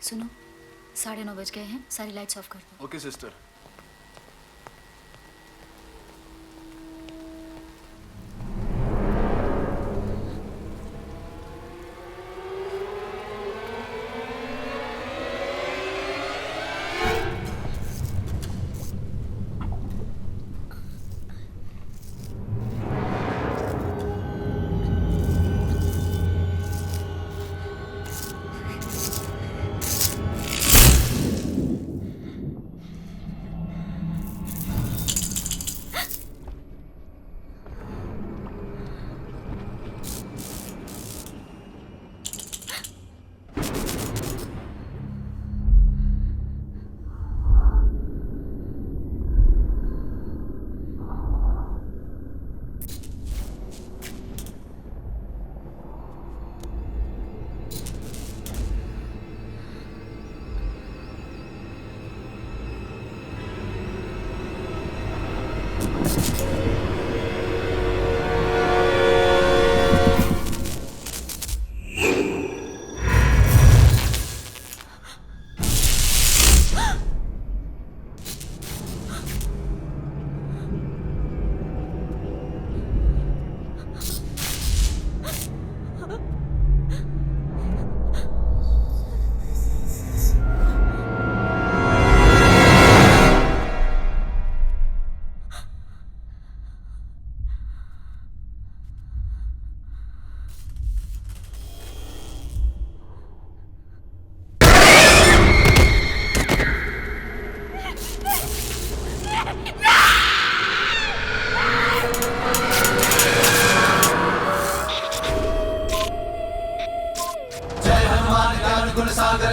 सुनो, 9:30 बज गए हैं, सारी लाइट्स ऑफ कर दो। Okay sister.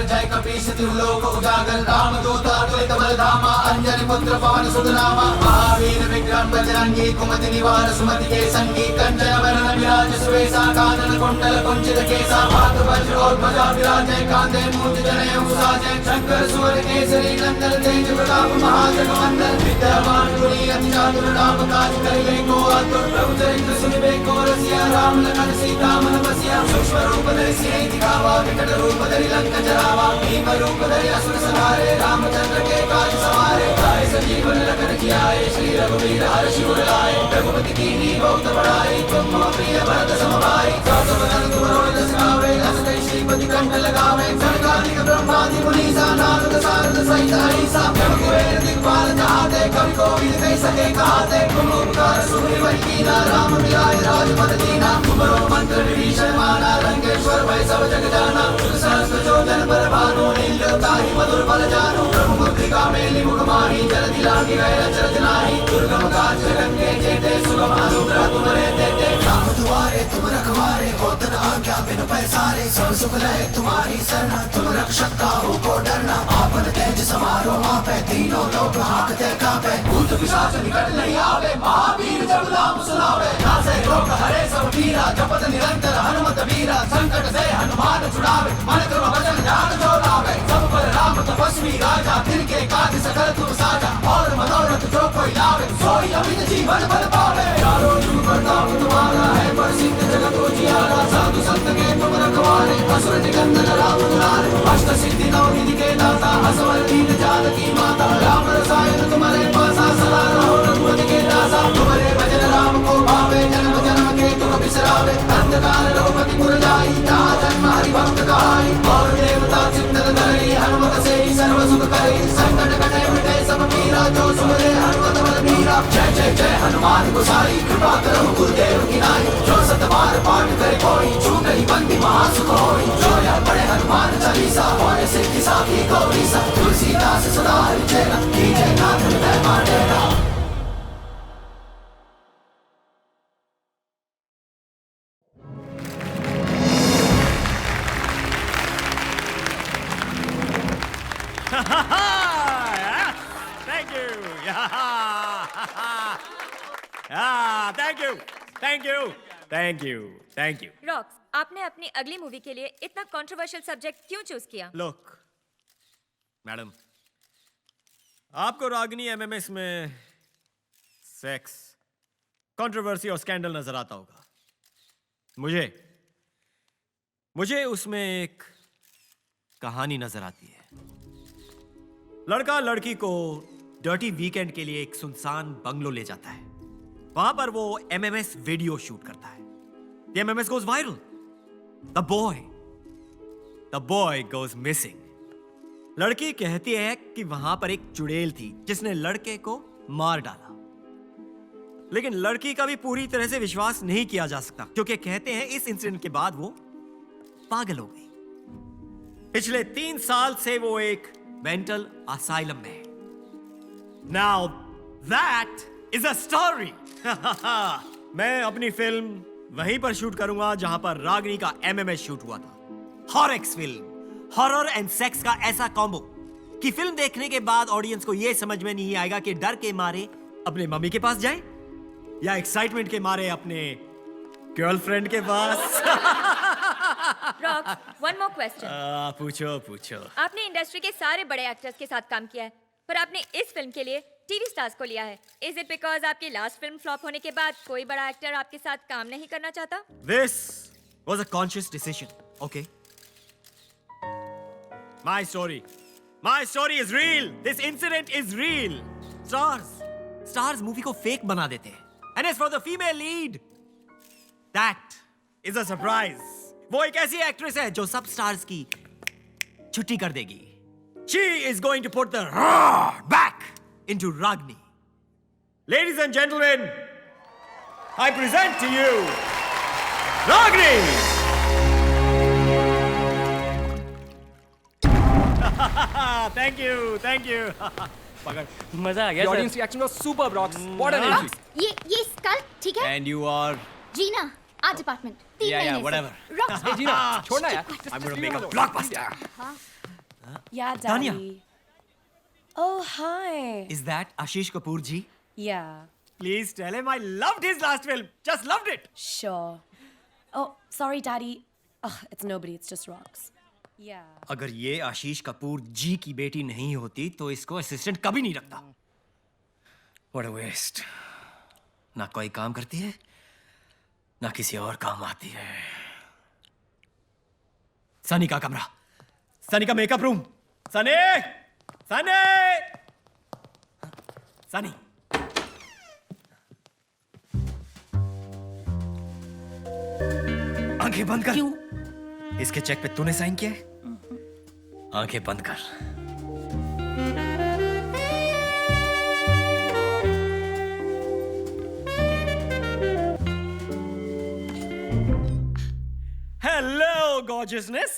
जय कपीश तिलोक उजागर राम दूता तुलित बलधामा अंजनी पुत्र पवन सुत नामा महावीर विक्रम बजरंगी कुमति निवार सुमति के संगी कंचन वरण विराज सुवेशा कानन कुंडल कुंचित केसा हाथ वज्र और ध्वजा विराजय कांधे मूर्ति जनेऊ साजय शंकर सुवर केसरी नंदन तेज प्रताप महाजगवंदन विद्यावान गुणी अति चातुर राम काज करिबे को आतुर प्रभु चरित्र सुनिबे को रसिया राम लखन सीता मन बसिया सूक्ष्म रूप धरि सिंह दिखावा विकट रूप धरि लंक जरावा भीम रूप धरि असुर संहारे रामचंद्र के काज सवारे गाय संजीवन लखन जियाए श्री रघुवीर हर्षि उर लाए रघुपति कीन्ही बहुत बड़ाई तुम मम प्रिय भरत सम भाई सास बदन तुमरो जस गावे हसते श्रीपति कंठ लगावे सनकादिक ब्रह्मादि मुनीसा नारद सारद सहित अहिसा जब कुबेर दिक्पाल चाहते कवि कोविद कह सके कहते तुम उपकार सुग्रीव कीना राम मिलाए राजपद दीना तुमरो मंत्र विभीषण माना लंकेश्वर भय सब जग जाना सहस्त्र जोजन पर भानु नीलोताहि मधुर बल जानु प्रभु मुद्रिका मेलि मुख माहि जलधि लांघि गए अचरज नाहि दुर्गम काज जगत के जेते सुगम अनुग्रह तुम्हारे देते राम दुआरे तुम रखवारे होत न आज्ञा बिनु पैसारे सब सुख लहे तुम्हारी शरण तुम रक्षक काहू को डरना आपन तेज समारो आपे तीनों लोग हाकते कापे भूत पिशाच निकट नहीं आवे महावीर जब नाम सुनावे नासे रोग हरे सब पीरा जपत निरंतर हनुमत वीरा संकट से हनुमान छुड़ावे मन क्रम वचन ध्यान जो लावे सब पर राम तपस्वी राजा तिनके काज सकल तुम साजा और मनोरथ जो कोई लावे सोई अमित जीवन बल पावे चारों जुग प्रताप तुम्हारा है प्रसिद्ध जगत उजियारा साधु संत के तुम रखवारे असुर निकंदन राम दुलारे अष्ट सिद्धि नौ निधि के दाता असवर दीन जानकी माता राम रसायन तुम्हारे पासा सदा रहो रघुपति के दासा तुम्हारे भजन राम को भावे जन्म जन्म के तुम बिसरावे अंधकार रघुपति पुर जाई जहाँ जन्म हरि भक्त कहाई और देवता चिंतन धरि हनुमत से ही सर्व सुख करे संकट कटे मिटे सब पीरा जो सुमरे हनुमत बल मीरा जय जय जय हनुमान गोसाई कृपा करो गुरुदेव की नाई जो सत बार पाठ करे कोई छूट ही बंदी महासुख होई जो यह पढ़े हनुमान चालीसा होए सिद्धि साखी गौरी सब तुलसीदास सदा हरिचेरा कीजय नाथ हृदय मांडेरा। Thank you. Thank you. Thank you. Rocks, आपने अपनी अगली मूवी के लिए इतना कंट्रोवर्शियल सब्जेक्ट क्यों चूज किया? Look, मैडम, आपको रागिनी एमएमएस में सेक्स, कंट्रोवर्सी और स्कैंडल नजर आता होगा। मुझे उसमें एक कहानी नजर आती है। लड़का लड़की को डर्टी वीकेंड के लिए एक सुनसान बंगलो ले जाता है। वहां पर वो एमएमएस वीडियो शूट करता है। The MMS goes viral. The boy goes missing. लड़की कहती है कि वहां पर एक चुड़ैल थी जिसने लड़के को मार डाला। लेकिन लड़की का भी पूरी तरह से विश्वास नहीं किया जा सकता क्योंकि कहते हैं इस इंसिडेंट के बाद वो पागल हो गई। पिछले 3 साल से वो एक मेंटल असाइलम में है। Now that is a story. मैं अपनी फिल्म वहीं पर शूट करूंगा जहां पर रागिनी का एमएमएस शूट हुआ था। हॉरएक्स फिल्म, हॉरर एंड सेक्स का ऐसा कॉम्बो कि फिल्म देखने के बाद ऑडियंस को यह समझ में नहीं आएगा कि डर के मारे अपने मम्मी के पास जाए या एक्साइटमेंट के मारे अपने गर्लफ्रेंड के पास। Rocks, one more question. पूछो। आपने इंडस्ट्री के सारे बड़े एक्टर्स के साथ काम किया है, पर आपने इस फिल्म के लिए टीवी स्टार्स को लिया है। इज इट बिकॉज आपकी लास्ट फिल्म फ्लॉप होने के बाद कोई बड़ा एक्टर आपके साथ काम नहीं करना चाहता? This was a conscious decision, okay? My story is real. This incident is real. Stars movie को fake बना देते हैं. And as for the female lead, that is a surprise. वो एक ऐसी एक्ट्रेस है जो सब स्टार्स की छुट्टी कर देगी. She is going to put the roar back into Ragini. Ladies and gentlemen, I present to you Ragini. Thank you. पकड़. मजा आ गया. The audience reaction was superb, Rocks. What an entry. ये स्कल ठीक है? And you are. जीना, आज apartment 3 महीने से. whatever. Rocks, Hey, Gina, छोड़ना यार. I'm going to make a blockbuster. Yeah, Tanya. Daddy. Oh, hi. Is that Ashish Kapoor ji? Yeah, Please tell him I loved his last film. Just loved it. sure. Oh, sorry, Daddy. Ugh, it's nobody, it's just rocks. Yeah. अगर ये आशीष कपूर जी की बेटी नहीं होती तो इसको assistant कभी नहीं रखता. What a waste. ना कोई काम करती है ना किसी और काम आती है. सनी का कमरा, सनी का मेकअप रूम. सनी आंखें बंद कर. क्यों? इसके चेक पे तूने साइन किया है? आंखें बंद कर. Hello, gorgeousness.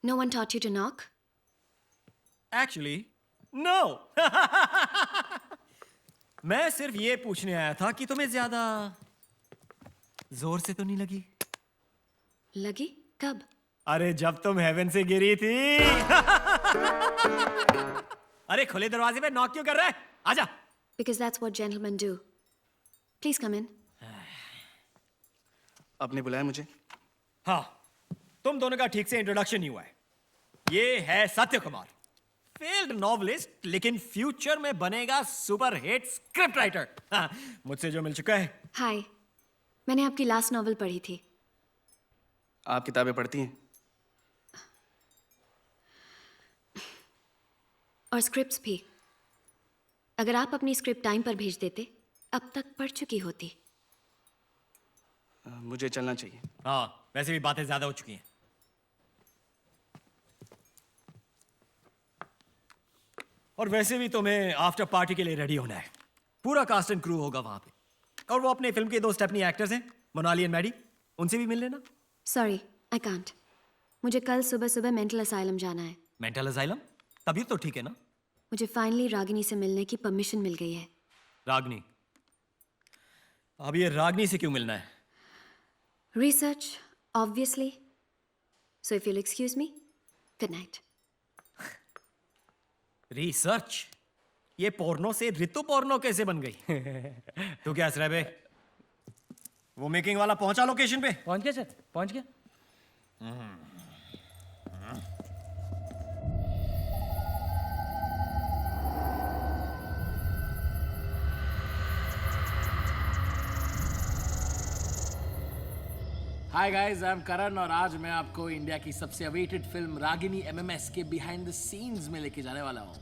No one taught you to knock? Actually, no. मैं सिर्फ ये पूछने आया था कि तुम्हें ज्यादा जोर से तो नहीं लगी? लगी? कब? अरे जब तुम हेवन से गिरी थी. अरे खुले दरवाजे पे नॉक क्यों कर रहा है? आजा. Because that's what gentlemen do. Please come in. आपने बुलाया मुझे? हाँ, तुम दोनों का ठीक से इंट्रोडक्शन नहीं हुआ है. ये है सत्य कुमार, फेल्ड नॉवलिस्ट लेकिन फ्यूचर में बनेगा सुपर हिट स्क्रिप्ट राइटर. मुझसे जो मिल चुका है. हाय, मैंने आपकी लास्ट नॉवल पढ़ी थी. आप किताबें पढ़ती हैं? और स्क्रिप्ट्स भी. अगर आप अपनी स्क्रिप्ट टाइम पर भेज देते अब तक पढ़ चुकी होती. मुझे चलना चाहिए. हाँ, वैसे भी बातें ज्यादा हो चुकी हैं. और वैसे भी तुम्हें आफ्टर पार्टी के लिए रेडी होना है. पूरा कास्ट एंड क्रू होगा वहां पे. और वो अपने फिल्म के 2 स्टेपनी एक्टर्स हैं, मोनाली एंड मैडी. उनसे भी मिल लेना. Sorry, I can't. मुझे कल सुबह सुबह मेंटल असाइलम जाना है. Mental asylum? तभी तो ठीक है ना? मुझे फाइनली रागिनी से मिलने की परमिशन मिल गई है। रागनी? अब ये रागनी से क्यों मिलना है? Research, obviously. So if you'll excuse me, good night. Research? ये पोर्नो से ऋतु पोर्नो कैसे बन गई? तू क्या हंस बे? वो मेकिंग वाला पहुंचा लोकेशन पे? पहुंच गया सर, पहुंच गया। हाय गाइस, आई एम करण और आज मैं आपको इंडिया की सबसे अवेटेड फिल्म रागिनी एमएमएस के बिहाइंड द सीन्स में लेके जाने वाला हूँ।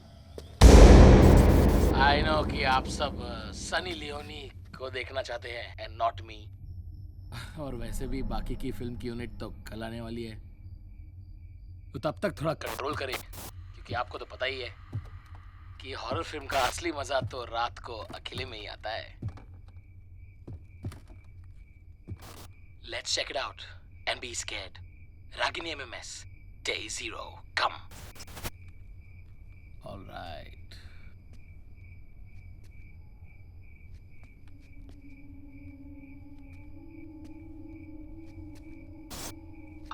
आई नो कि आप सब सनी लियोनी को देखना चाहते हैं एंड नॉट मी। और वैसे भी बाकी की फिल्म की यूनिट तो कल आने वाली है, तो तब तक थोड़ा कंट्रोल करें, क्योंकि आपको तो पता ही है कि हॉरर फिल्म का असली मजा तो रात को अकेले में ही आता है। Let's check it out and be scared. Ragini MMS, Day 0, come. All right.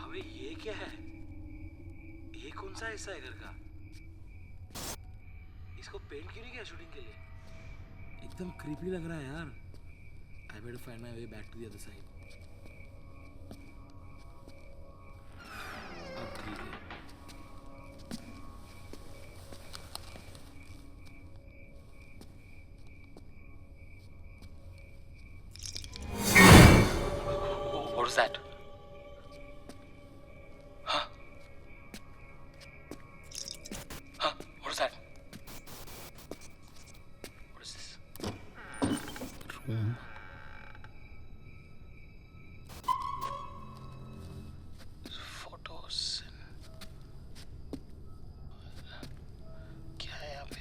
अबे ये क्या है? ये कौन सा हिस्सा है घर का? इसको पेंट क्यों नहीं किया शूटिंग के लिए? एकदम क्रीपी लग रहा है यार। I better find my way back to the other side. अब ठीक है। What is that? Huh? Huh? What is that? What is this? Room. Photos. क्या है यहाँ पे?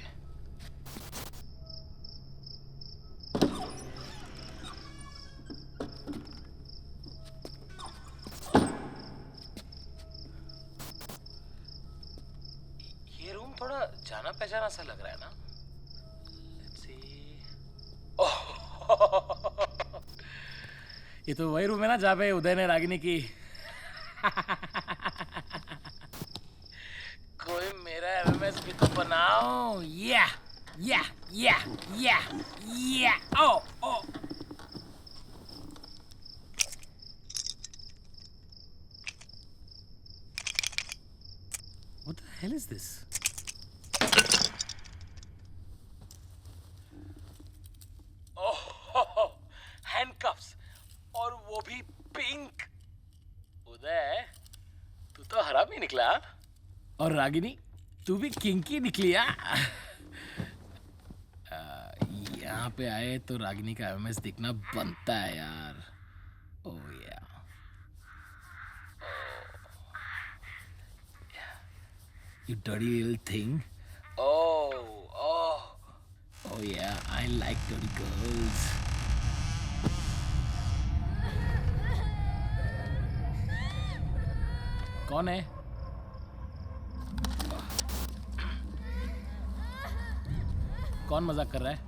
ये रूम थोड़ा जाना पहचाना सा लग रहा है ना? Let's see. ओह, ये तो वही रूम है ना जहाँ पे उदय ने रागिनी की कोई मेरा एमएमएस भी तो बनाओ। या या या या या ओ ओ What the hell is this? Oh, handcuffs, और वो भी पिंक। उदय, तू तो हरामी निकला। और रागिनी, तू भी किंकी निकली। यहाँ पे आए तो रागिनी का एमएमएस देखना बनता है यार। ओह या, you dirty little thing. Oh yeah, I like dirty girls. कौन है? कौन मजाक कर रहा है?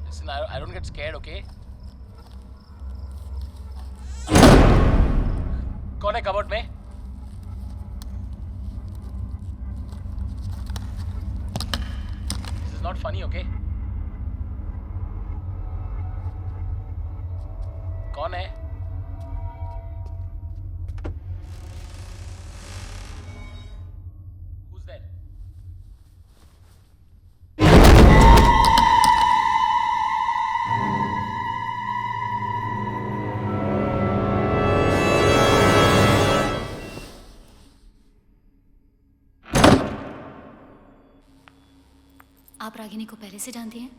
Listen, I don't get scared, okay? कौन है कबर्ड में? This is not funny, okay? कौन है? Who's there? आप रागिनी को पहले से जानती हैं?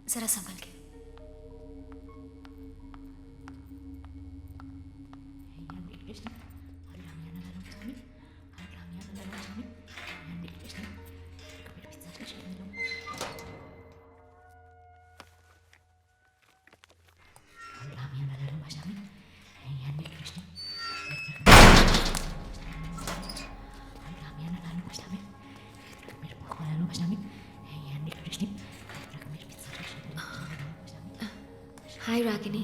जरा संभल के। Hi, Ragini.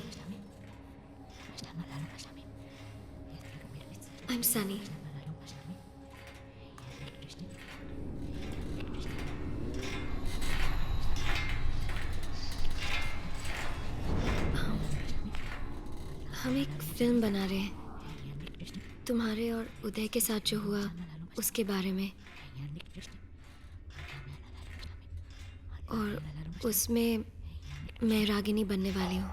I'm Sunny. हम एक फिल्म बना रहे हैं तुम्हारे और उदय के साथ जो हुआ उसके बारे में, और उसमें मैं रागिनी बनने वाली हूँ।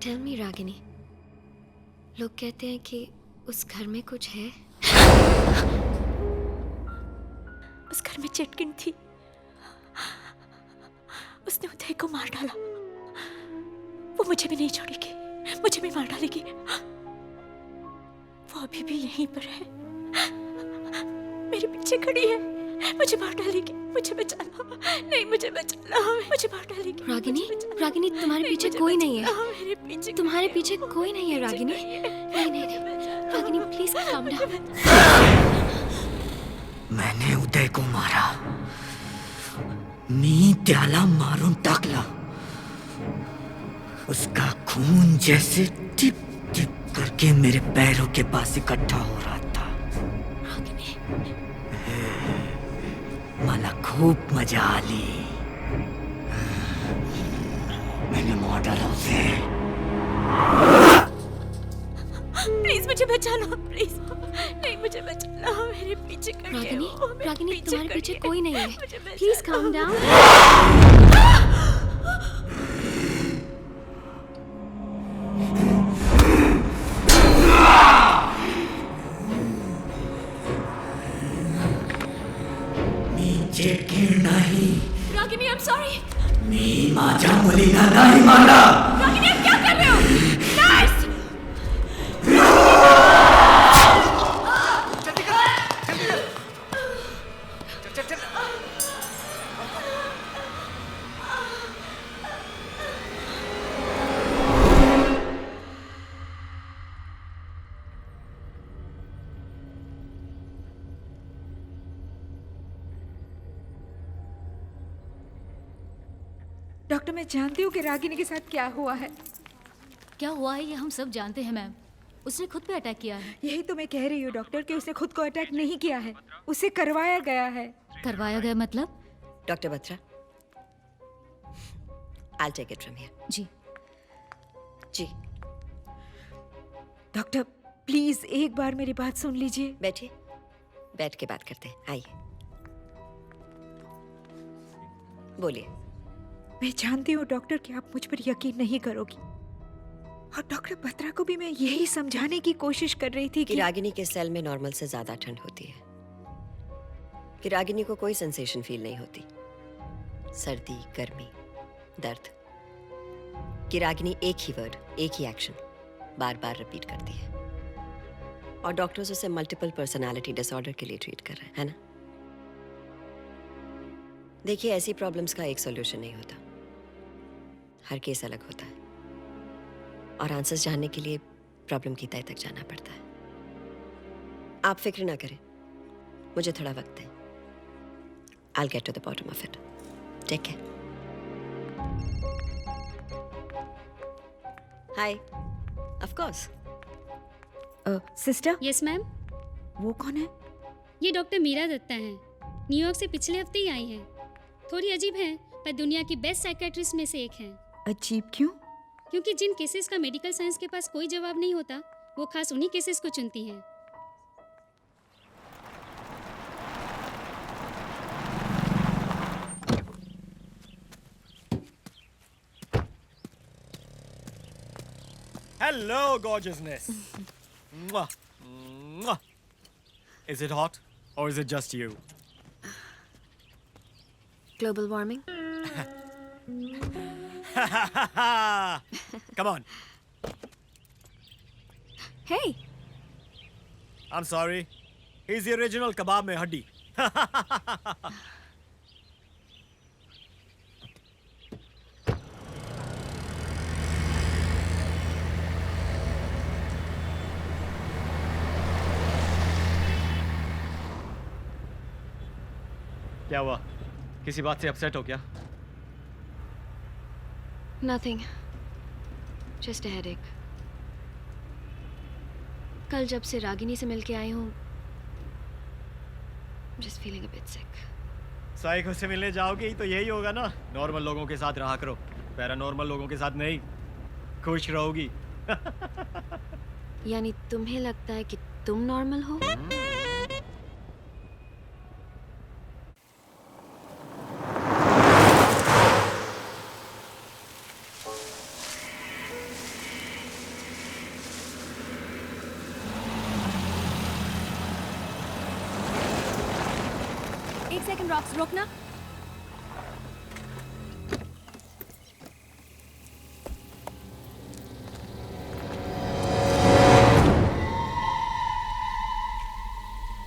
टेल मी रागिनी, लोग कहते हैं कि उस घर में कुछ है। उस घर में चटकिन थी, उसने उदय को मार डाला। वो मुझे भी नहीं छोड़ेगी, मुझे भी मार डालेगी। वो अभी भी यहीं पर है, मेरे पीछे खड़ी है, मुझे मार डालेगी। मुझे बचा लो, नहीं मुझे बचा लो, मुझे मार डालेगी। रागिनी, रागिनी तुम्हारे पीछे कोई नहीं है, तुम्हारे पीछे कोई नहीं है रागिनी। नहीं नहीं नहीं, रागिनी प्लीज काम डाउन। मैंने उदय को मारा, मी त्याला मारून टाकला। उसका खून जैसे टिप टिप करके मेरे पैरों के पास इकट्ठा हो रहा था। मला खूप मजा आली। मैंने मार डाला उसे। प्लीज मुझे बचा लो, प्लीज नहीं मुझे बचा लो, मेरे पीछे खड़ी है। रागिनी, रागिनी तुम्हारे पीछे कोई नहीं है, मुझे बचा प्लीज काम डाउन। नीचे गिर नहीं। Ragini, I'm sorry। मी माझ्या मुलीला नाही मारला। रागिनी, आप क्या कर रहे हो? नर्स! डॉक्टर, मैं जानती हूँ कि रागिनी के साथ क्या हुआ है। क्या हुआ है ये हम सब जानते हैं मैम। उसने खुद पे अटैक किया है। यही तो मैं कह रही हूँ डॉक्टर कि उसने खुद को अटैक नहीं किया है, उसे करवाया गया है। करवाया गया मतलब? Doctor Batra, I'll take it from here. जी जी। डॉक्टर प्लीज एक बार मेरी बात सुन लीजिए। बैठिए, बैठ के बात करते हैं, आइए बोलिए। मैं जानती हूँ डॉक्टर कि आप मुझ पर यकीन नहीं करोगी, और डॉक्टर बत्रा को भी मैं यही समझाने की कोशिश कर रही थी कि रागिनी के सेल में नॉर्मल से ज्यादा ठंड होती है, कि रागिनी को कोई सेंसेशन फील नहीं होती, सर्दी, गर्मी, दर्द, कि रागिनी एक ही वर्ड, एक ही एक्शन बार बार रिपीट करती है, और डॉक्टर्स उसे मल्टीपल पर्सनालिटी डिसऑर्डर के लिए ट्रीट कर रहे हैं, है ना? देखिए, ऐसी प्रॉब्लम्स का एक सॉल्यूशन नहीं होता, हर केस अलग होता है, और आंसर्स जानने के लिए प्रॉब्लम की तह तक जाना पड़ता है। आप फिक्र ना करें, मुझे थोड़ा वक्त है। I'll get to the bottom of it. Take care. Hi. Of course. Sister. Yes ma'am. वो कौन है? ये डॉक्टर मीरा दत्ता हैं, न्यूयॉर्क से पिछले हफ्ते ही आई हैं। थोड़ी अजीब हैं, पर दुनिया की बेस्ट साइकेट्रिस्ट में से एक हैं। अजीब क्यों? क्योंकि जिन केसेस का मेडिकल साइंस के पास कोई जवाब नहीं होता, वो खास उन्हीं केसेस को चुनती हैं। Hello, gorgeousness. Mwah. Mwah. Is it hot or is it just you? Global warming? Come on. Hey. I'm sorry. He's the original kebab mein haddi. क्या हुआ? किसी बात से अपसेट हो क्या? Nothing. Just a headache. कल जब से रागिनी से मिलके आई हूँ, just feeling a bit sick. Psycho से मिलने जाओगी तो यही होगा ना, नॉर्मल लोगों के साथ रहा करो, पैरानॉर्मल लोगों के साथ नहीं, खुश रहोगी। यानी तुम्हें लगता है कि तुम नॉर्मल हो? एक सेकंड रॉक्स, रोकना।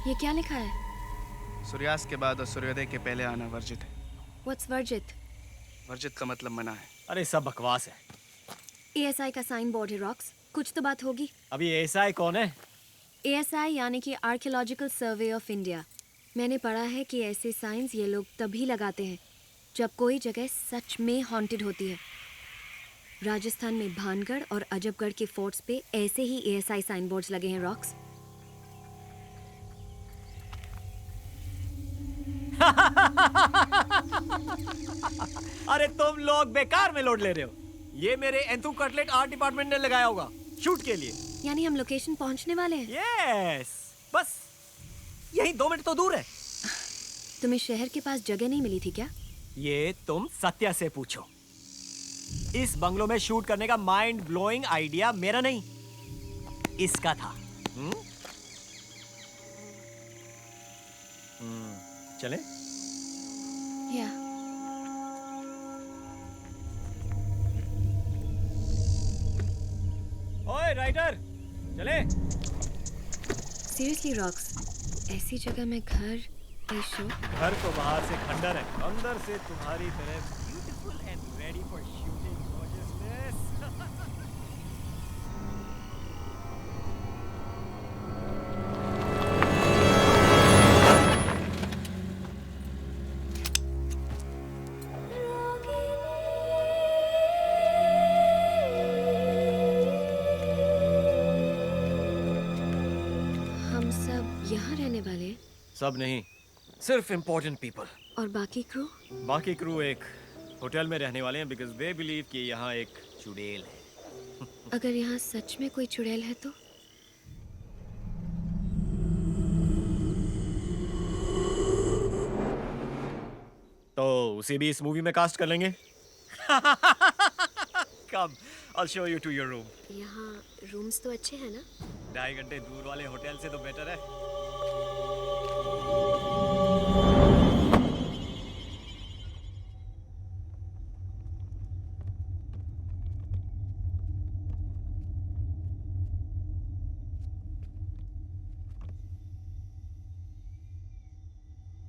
ये क्या लिखा है? सूर्यास्त के बाद और सूर्योदय के पहले आना वर्जित है। What's वर्जित? वर्जित का मतलब मना है। अरे सब बकवास है। ASI का साइन बोर्ड है रॉक्स, कुछ तो बात होगी। अभी ASI कौन है? ASI यानी कि आर्कियोलॉजिकल सर्वे ऑफ इंडिया। मैंने पढ़ा है कि ऐसे साइंस ये लोग तभी लगाते हैं जब कोई जगह सच में हॉन्टेड होती है। राजस्थान में भानगढ़ और अजबगढ़ के फोर्ट्स पे ऐसे ही ASI साइन बोर्ड्स लगे हैं रॉक्स। अरे तुम लोग बेकार में लोड ले रहे हो। ये मेरे एंथू कटलेट आर्ट डिपार्टमेंट ने लगाया होगा शूट के लिए। यानी हम लोकेशन पहुंचने वाले हैं? यस, बस यही 2 मिनट तो दूर है। तुम्हें शहर के पास जगह नहीं मिली थी क्या? ये तुम सत्या से पूछो। इस बंगलो में शूट करने का माइंड ब्लोइंग आइडिया मेरा नहीं, इसका था। चले? या। ओए राइटर, चले? सीरियसली रॉक्स, ऐसी जगह में घर, ये शो? घर तो बाहर से खंडर है, अंदर से तुम्हारी तरह beautiful and ready for shooting gorgeousness. हम सब यहाँ रहने वाले हैं? सब नहीं, सिर्फ इम्पोर्टेंट पीपल। और बाकी क्रू? बाकी क्रू एक होटल में रहने वाले हैं बिकॉज दे बिलीव कि यहाँ एक चुड़ैल है। अगर यहाँ सच में कोई चुड़ैल है तो? तो उसे भी इस मूवी में कास्ट कर लेंगे। कम, I'll show you to your room. यहाँ रूम्स तो अच्छे हैं ना? 2.5 घंटे दूर वाले होटल से तो बेटर है।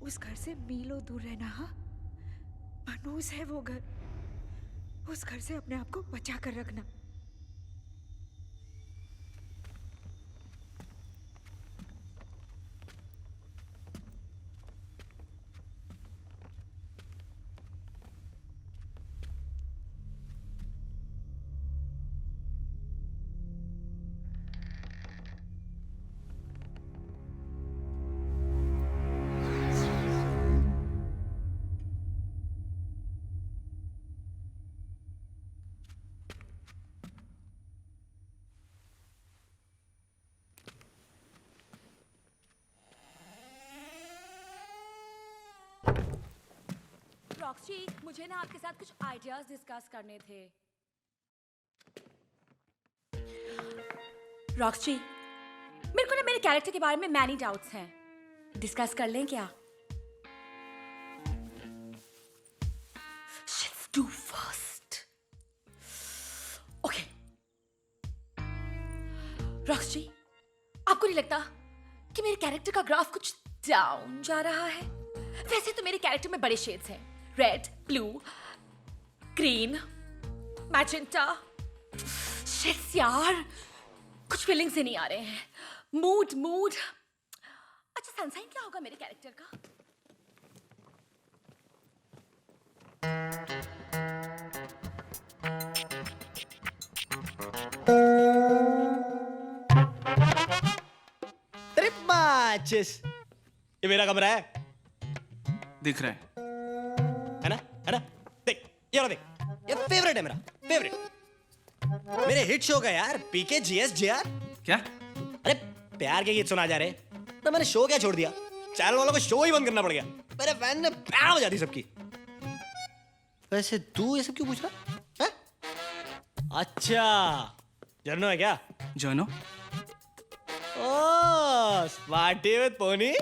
उस घर से मीलों दूर रहना। हाँ, मनूस है वो घर। उस घर से अपने आप को बचा कर रखना। रॉक्सी, मुझे ना आपके साथ कुछ आइडियाज डिस्कस करने थे। रॉक्सी, मेरे को ना मेरे कैरेक्टर के बारे में मैनी डाउट्स हैं। डिस्कस कर लें क्या? Let's do first. Okay. Roxy, आपको नहीं लगता कि मेरे कैरेक्टर का ग्राफ कुछ डाउन जा रहा है? वैसे तो मेरे कैरेक्टर में बड़े शेड्स हैं, red, blue, green, magenta. Sheets यार, कुछ फीलिंग्स ही नहीं आ रहे हैं। मूड। अच्छा, सनसाइन क्या होगा मेरे कैरेक्टर का? चिस, ये मेरा कमरा है। दिख रहा है ना? है ना? देख, ये देख, ये फेवरेट है मेरा, फेवरेट। मेरे हिट शो का यार, पीके जीएस जेआर। क्या? अरे प्यार के गीत सुना जा रहे, तो मैंने शो क्या छोड़ दिया? चैनल वालों को शो ही बंद करना पड़ गया। मेरे फैन ने पैर हो जाती सबकी। वैसे तू ये सब क्यों पूछ रहा है? अच्छा, जर्नो है क्या? Journo? Oh, smarty with pony,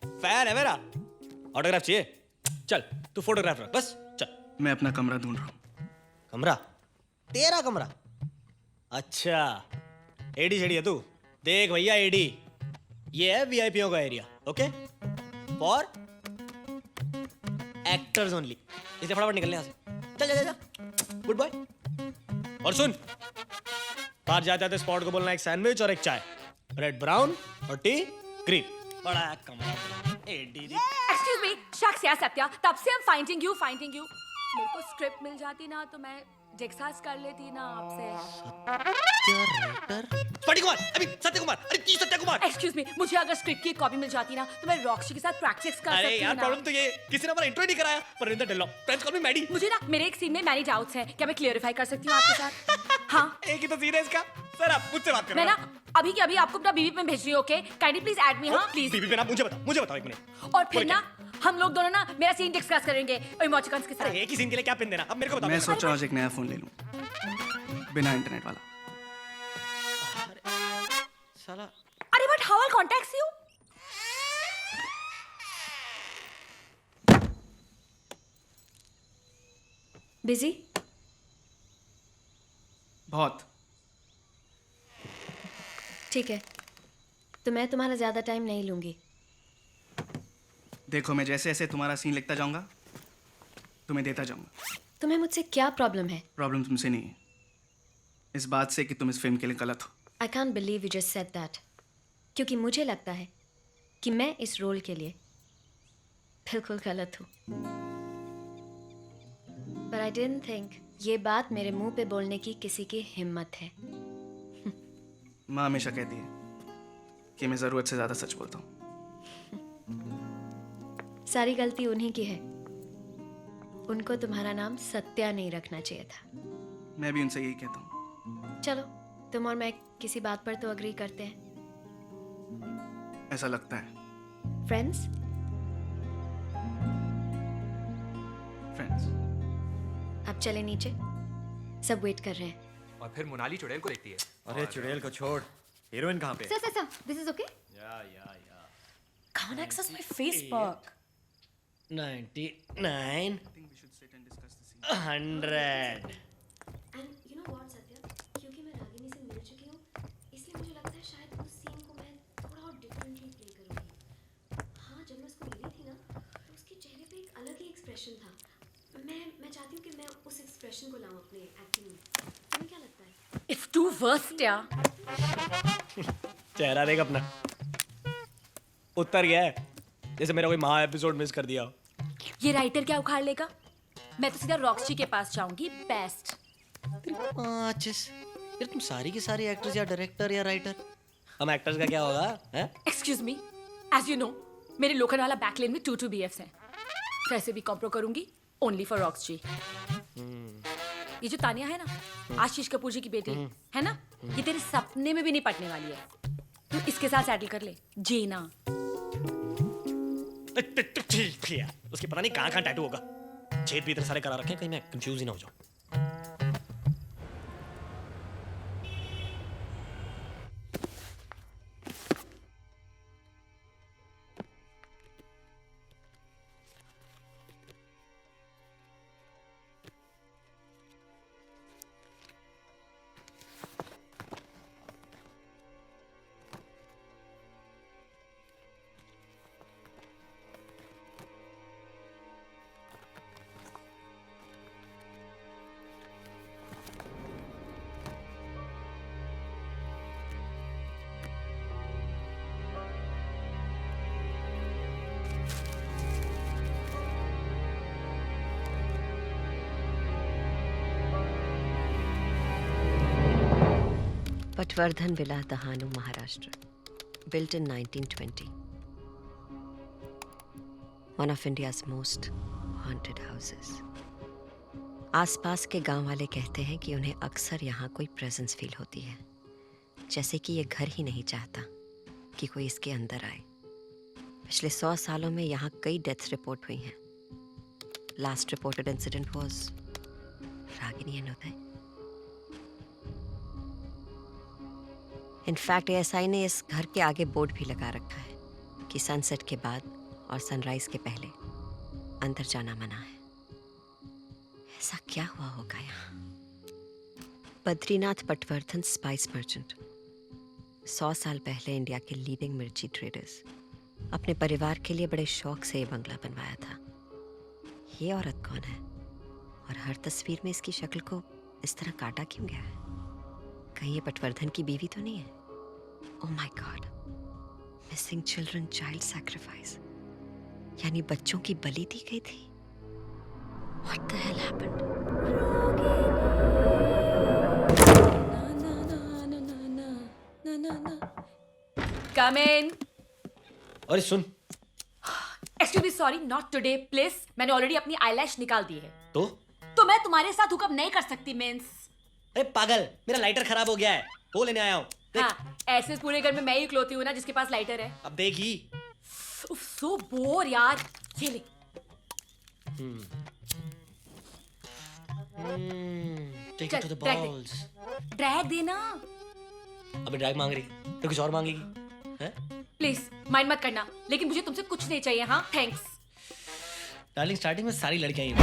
fan है मेरा। ऑटोग्राफ चाहिए? चल, तू फोटोग्राफ रख, बस चल। मैं अपना कमरा ढूंढ रहा हूँ। कमरा? तेरा कमरा? अच्छा, एडी शेडी है तू? देख भैया एडी, ये है वीआईपीओ का area, okay? For actors only. इसलिए फटाफट निकलने यहाँ से। चल जा जा, गुड बॉय। और सुन, बाहर जाते जाते स्पॉट को बोलना एक सैंडविच और एक चाय, रेड ब्राउन और टी ग्रीन। बड़ा कमरा एडी। एक्सक्यूज मी, शख्स या सत्या, तब से हम फाइंडिंग यू। मेरे को स्क्रिप्ट मिल जाती ना तो मैं डिस्कस कर लेती ना आपसे। सत्य कुमार, अभी सत्य कुमार, अरे की सत्य कुमार। एक्सक्यूज मी, मुझे अगर स्क्रिप्ट की कॉपी मिल जाती ना तो मैं रॉक्सी के साथ प्रैक्टिस कर सकती अरे यार, प्रॉब्लम तो ये किसी ने हमारा इंट्रो ही नहीं कराया। परिंदर डेल्लो, फ्रेंड्स कॉल मी मैडी। मुझे ना मेरे एक सीन में मैनी डाउट्स हैं, क्या मैं क्लियरिफाई कर सकती हूँ आपके साथ? हाँ, एक ही तो सीन है इसका। सर आप मुझसे बात करो। मैं ना अभी के अभी आपको अपना बीबी पे भेज रही हूँ, okay? Kindly please add me. हाँ प्लीज। बीबी पे ना, मुझे बताओ एक मिनट। और फिर ना हम लोग दोनों ना मेरा सीन डिस्कस करेंगे इमोटिकॉन्स के साथ। एक ही सीन के लिए क्या पिन देना? अब मेरे को बताओ। मैं सोच रहा हूँ एक नया फोन ले लूँ, बिना इंटरनेट वाला। साला। अरे but how eye contact you? Busy? बहुत। ठीक है, तो मैं तुम्हारा ज्यादा टाइम नहीं लूंगी। देखो, मैं जैसे जैसे तुम्हारा सीन लिखता जाऊंगा तुम्हें देता जाऊंगा। तुम्हें मुझसे क्या प्रॉब्लम है? प्रॉब्लम तुमसे नहीं है, इस बात से कि तुम इस फिल्म के लिए गलत हो। I can't believe you just said that. क्योंकि मुझे लगता है कि मैं इस रोल के लिए बिल्कुल गलत हूँ। But I didn't think ये बात मेरे मुंह पे बोलने की किसी की हिम्मत है। माँ हमेशा कहती है कि मैं जरूरत से ज्यादा सच बोलता हूँ। सारी गलती उन्हीं की है। उनको तुम्हारा नाम सत्या नहीं रखना चाहिए था। मैं भी उनसे यही कहता हूँ। चलो, तुम और मैं किसी बात पर तो अग्री करते हैं। ऐसा लगता है। फ्रेंड्स? फ्रेंड्स। अब चले नीचे, सब वेट कर रहे हैं। और फिर मोनाली चुड़ैल को देखती है। अरे चुड़ैल को छोड़, हीरोइन कहाँ पे? Sir, this is okay? या। Can't access my Facebook. 99 100। And you know what, Satya? क्योंकि मैं रागिनी से मिल चुकी हूँ, इसलिए मुझे लगता है शायद उस सीन को मैं थोड़ा और डिफरेंटली प्ले करूँगी। हाँ, जब मैं उसको मिली थी ना, तो उसके चेहरे पे एक अलग ही एक्सप्रेशन था। मैं चाहती हूँ कि मैं उस एक्सप्रेशन को लाऊं अपने एक्टिंग में। तुम्हें क्या लगता है? It's too worst, यार। चेहरा देख अपना, उतर गया है जैसे मेरा कोई महा एपिसोड मिस कर दिया। ये राइटर क्या उखाड़ लेगा? मैं तो सीधा रॉक्सी के पास जाऊंगी। बेस्ट। यार तुम सारी की सारी एक्टर्स या डायरेक्टर या राइटर, हम एक्टर्स का क्या होगा? Excuse me, as you know मेरे लोखंडवाला बैकलेन में 2 BFs हैं। वैसे भी कॉम्प्रो करूंगी ओनली फॉर रॉक्सी। ये जो तानिया है ना, आशीष कपूर जी की बेटी है ना, ये तेरे सपने में भी नहीं पटने वाली है। तू इसके साथ सेटल कर ले, जीना। उसके पता नहीं कहाँ टैटू होगा, छेद भी इतने सारे करा रखे हैं, कहीं मैं कंफ्यूज ही ना हो जाऊं। Patwardhan Villa, Dahanu, Maharashtra. Built in 1920. one of India's most haunted houses. आसपास के गांव वाले कहते हैं कि उन्हें अक्सर यहाँ कोई प्रेजेंस फील होती है, जैसे कि ये घर ही नहीं चाहता कि कोई इसके अंदर आए। पिछले 100 सालों में यहाँ कई डेथ्स रिपोर्ट हुई हैं। Last reported incident was Ragini and Uday. In fact ASI ने इस घर के आगे बोर्ड भी लगा रखा है कि सनसेट के बाद और सनराइज के पहले अंदर जाना मना है। ऐसा क्या हुआ होगा यहाँ? बद्रीनाथ पटवर्धन स्पाइस मर्चेंट 100 साल पहले इंडिया के लीडिंग मिर्ची ट्रेडर्स अपने परिवार के लिए बड़े शौक से ये बंगला बनवाया था। ये औरत कौन है और हर तस्वीर में इसकी शक्ल को इस तरह काटा क्यों गया है? कहीं ये पटवर्धन की बीवी तो नहीं है? Oh my God, missing children child sacrifice, यानी बच्चों की बलि दी गई थी। What the hell happened? Come in. अरे सुन, Excuse me, sorry, not today, please. मैंने ऑलरेडी अपनी आईलैश निकाल दी है। तो मैं तुम्हारे साथ हुकअप नहीं कर सकती मीन्स। अरे पागल, मेरा लाइटर खराब हो गया है, वो लेने आया हूँ। हाँ, ऐसे पूरे घर में मैं ही इकलौती हूँ ना जिसके पास लाइटर है। अब देखी। उफ, सो बोर यार। ये ले। Take it to the balls. Drag देना। अबे ड्रैग मांग रही, तो कुछ और मांगेगी? हैं? प्लीज माइंड मत करना, लेकिन मुझे तुमसे कुछ नहीं चाहिए। हाँ, थैंक्स। डार्लिंग, स्टार्टिंग में सारी लड़कियां ही।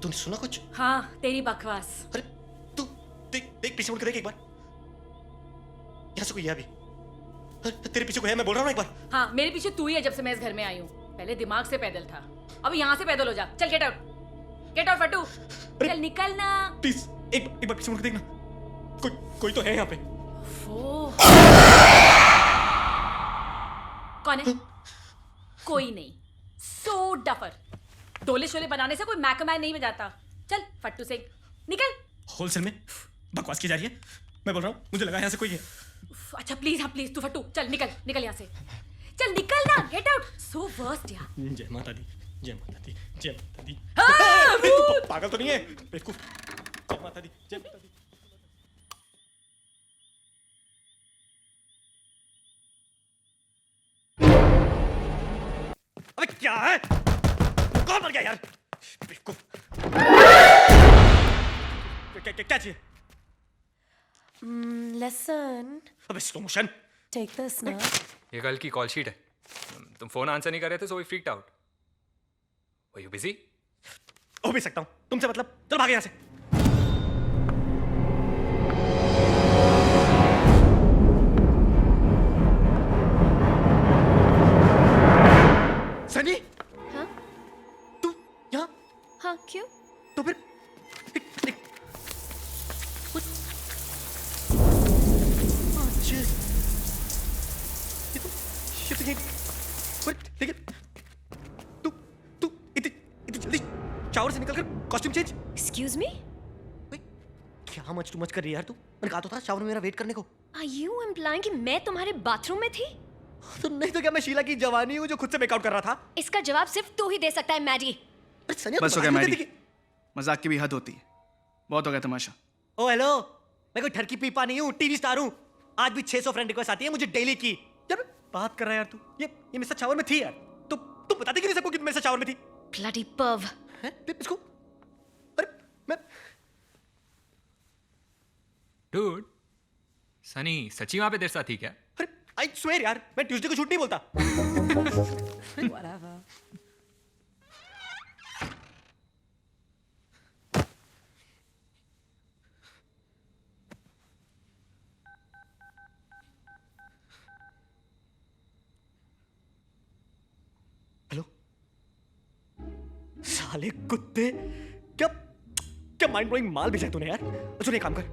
तूने सुना कुछ? हाँ, तेरी बकवास। अरे तू देख पीछे मुड़ के देख एक बार। यहाँ से कोई है अभी? तेरे पीछे कोई है, मैं बोल रहा हूँ एक बार। हाँ, मेरे पीछे तू ही है जब से मैं इस घर में आई हूँ। पहले दिमाग से पैदल था, अब यहाँ से पैदल हो जा। चल गेट आउट फट्टू, चल निकल ना। प्लीज एक बार पीछे मुड़ के देखना, कोई तो है यहाँ पे। कौन है? कोई नहीं। सो डफर। डोले शोले बनाने से कोई मैकमैन नहीं बजाता। चल फट्टू से निकल। होलसेल में बकवास की जा रही है, मैं बोल रहा हूँ, मुझे लगा यहाँ से कोई है। अच्छा प्लीज, हाँ प्लीज, तू फट्टू चल निकल यहाँ से। चल निकल ना, गेट आउट। सो वर्स्ट यार। जय माता दी, जय माता दी, जय माता दी। हाँ, तू पागल तो नहीं है बेवकूफ? जय माता दी, जय माता दी। अबे क्या है? कौन मर गया यार? बेवकूफ। क्या चाहिए? Listen. अबे slow motion. Take this now. ये कल की कॉल शीट है। तुम फोन आंसर नहीं कर रहे थे, so we freaked out. Were you busy? हो भी सकता हूँ, तुमसे मतलब। चल भागे यहाँ से। सनी? हाँ? तू यहाँ? हाँ, क्यों? तो फिर लेकिन तू इतनी जल्दी शावर से निकलकर कॉस्ट्यूम चेंज? Excuse me? क्या मच कर रही है यार तू? मैंने कहा तो था शावर में मेरा वेट करने को। Are you implying कि मैं तुम्हारे बाथरूम में थी? तो नहीं तो क्या मैं शीला की जवानी हूँ जो खुद से मेकआउट कर रहा था? इसका जवाब सिर्फ तू ही दे सकता है मैडी। बस हो गया मैडी, मजाक की भी हद होती है। बहुत हो गया तमाशा। ओ हेलो, मैं कोई ठरकी पीपा नहीं हूँ, टीवी स्टार हूँ। आज भी 600 फ्रेंड रिक्वेस्ट आती है मुझे डेली की। यार बात कर रहा है यार तू। ये मेरे साथ शावर में थी यार। तू बताती क्यों नहीं सबको कि मेरे साथ शावर में थी? Bloody perv. हैं? इसको अरे मैं Dude, सनी सच्ची वहां पे तेरे साथ थी क्या? अरे आई स्वेयर यार, मैं ट्यूसडे को झूठ नहीं बोलता। Whatever. हेलो साले कुत्ते, क्या माइंड ब्लोइंग माल भेजा है तूने यार। सुन एक काम कर,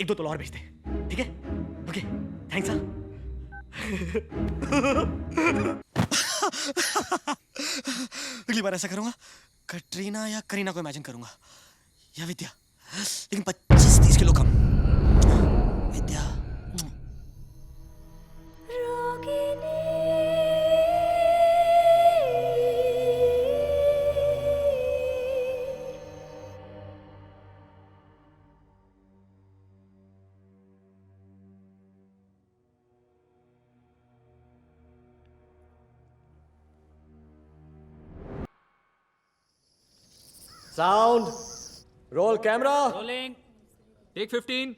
1-2 तोला और भेज दे, ठीक है? Okay thanks. अगली बार ऐसा करूंगा, कटरीना या करीना को इमेजिन करूंगा, या विद्या, लेकिन 25-30 किलो कम। Vidya sound, roll camera, rolling, take 15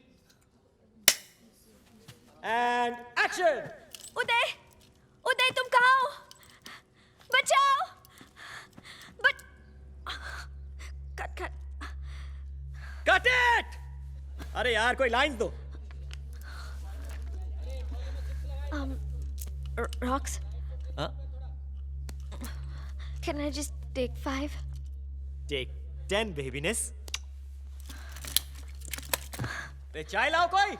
and action. Uday, Uday तुम कहाँ हो? बचाओ! Cut cut cut it! अरे यार कोई लाइन दो। Rocks, हाँ? can I just take 5? Take 10 बेबीनेस। ले चाय लाओ कोई।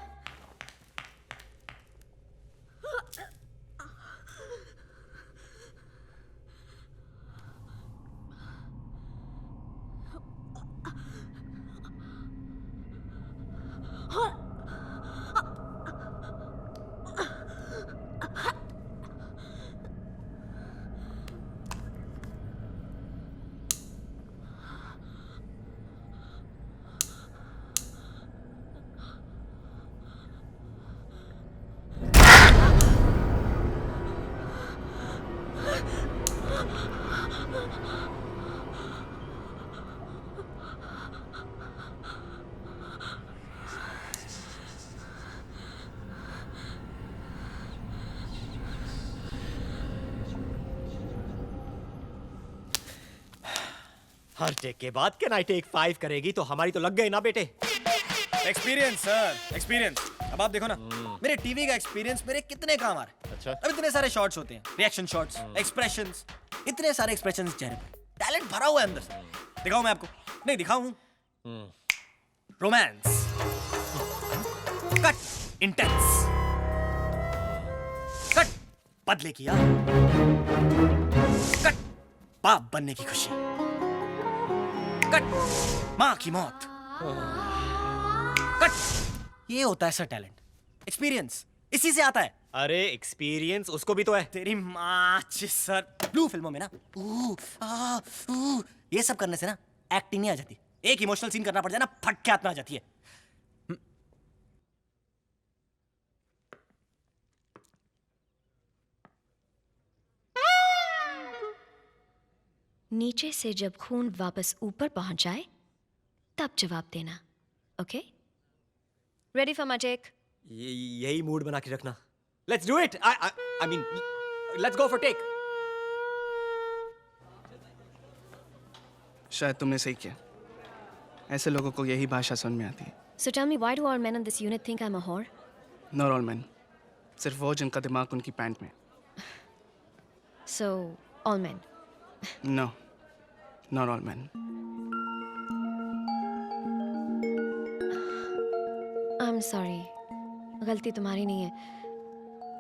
हर टेक के बाद कैन आई टेक 5 करेगी तो हमारी तो लग गई ना बेटे। Experience sir, experience. अब आप देखो ना, मेरे टीवी का एक्सपीरियंस मेरे कितने काम आ रहे हैं। अच्छा। अब इतने सारे शॉट्स होते हैं, रिएक्शन शॉट्स, एक्सप्रेशंस, इतने सारे एक्सप्रेशंस चेहरे पे, टैलेंट भरा हुआ है अंदर से। दिखाऊं मैं आपको? नहीं दिखाऊं। रोमांस, कट इंटेंस, कट बदले की याद, कट बाप बनने की खुशी, कट माँ की मौत, कट ये होता है सर टैलेंट, एक्सपीरियंस इसी से आता है। अरे एक्सपीरियंस उसको भी तो है। तेरी माँ सर, ब्लू फिल्मों में ना ये सब करने से ना एक्टिंग नहीं आ जाती। एक इमोशनल सीन करना पड़ जाए ना, फट के हाथ में आ जाती है। नीचे से जब खून वापस ऊपर पहुंच जाए तब जवाब देना, okay? Ready for my take? यही मूड बना के रखना। Let's do it. I mean let's go for take. शायद तुमने सही किया, ऐसे लोगों को यही भाषा समझ में आती है। So tell me, why do all men in this unit think I'm a whore? Not all men, सिर्फ वो जिनका दिमाग उनकी पैंट में। So all men. No, not all men. I'm sorry, गलती तुम्हारी नहीं है।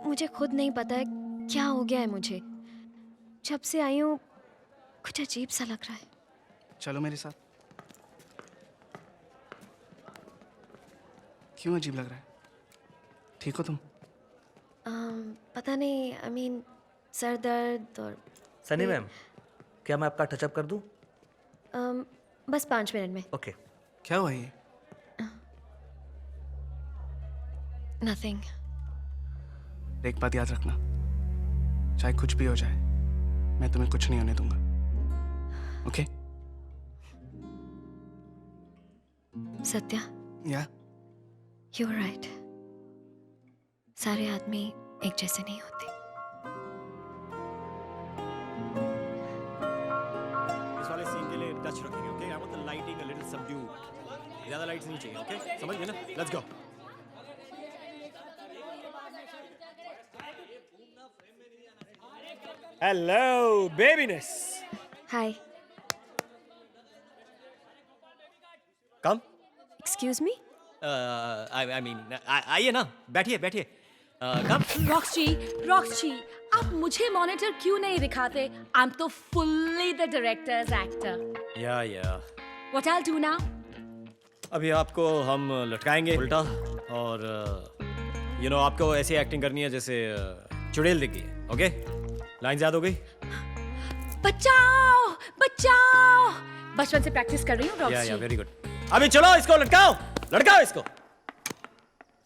मुझे खुद नहीं पता है क्या हो गया है मुझे। जब से आई हूँ कुछ अजीब सा लग रहा है। चलो मेरे साथ। क्यों अजीब लग रहा है? ठीक हो तुम? पता नहीं, I mean सर दर्द और सनी मैम, क्या मैं आपका टचअप कर दूं? बस 5 मिनट में। ओके। क्या हुआ ये? Nothing. एक बात याद रखना, चाहे कुछ भी हो जाए, मैं तुम्हें कुछ नहीं होने दूंगा। ओके? सत्या? या? You're right. सारे आदमी एक जैसे नहीं होते। इस वाले सीन के लिए टच रखेंगे, okay? I want the lighting a little subdued. ज्यादा लाइट्स नहीं चाहिए, ओके? समझ गए ना? Let's go. Hello babyness. Hi. Come. Excuse me? I mean आइए ना, बैठिए बैठिए। कम। रॉक्स जी, आप मुझे मॉनिटर क्यों नहीं दिखाते? आई एम तो फुल्ली द डायरेक्टर्स एक्टर। या व्हाट आई डू नाउ? अभी आपको हम लटकाएंगे उल्टा और यू नो आपको ऐसी एक्टिंग करनी है जैसे चुड़ैल दिख गई है, ओके? लाइन याद हो गई? बचाओ बचाओ, बचपन से प्रैक्टिस कर रही हूँ रॉक्स जी। Very good. अभी चलो इसको लटकाओ, लटकाओ इसको।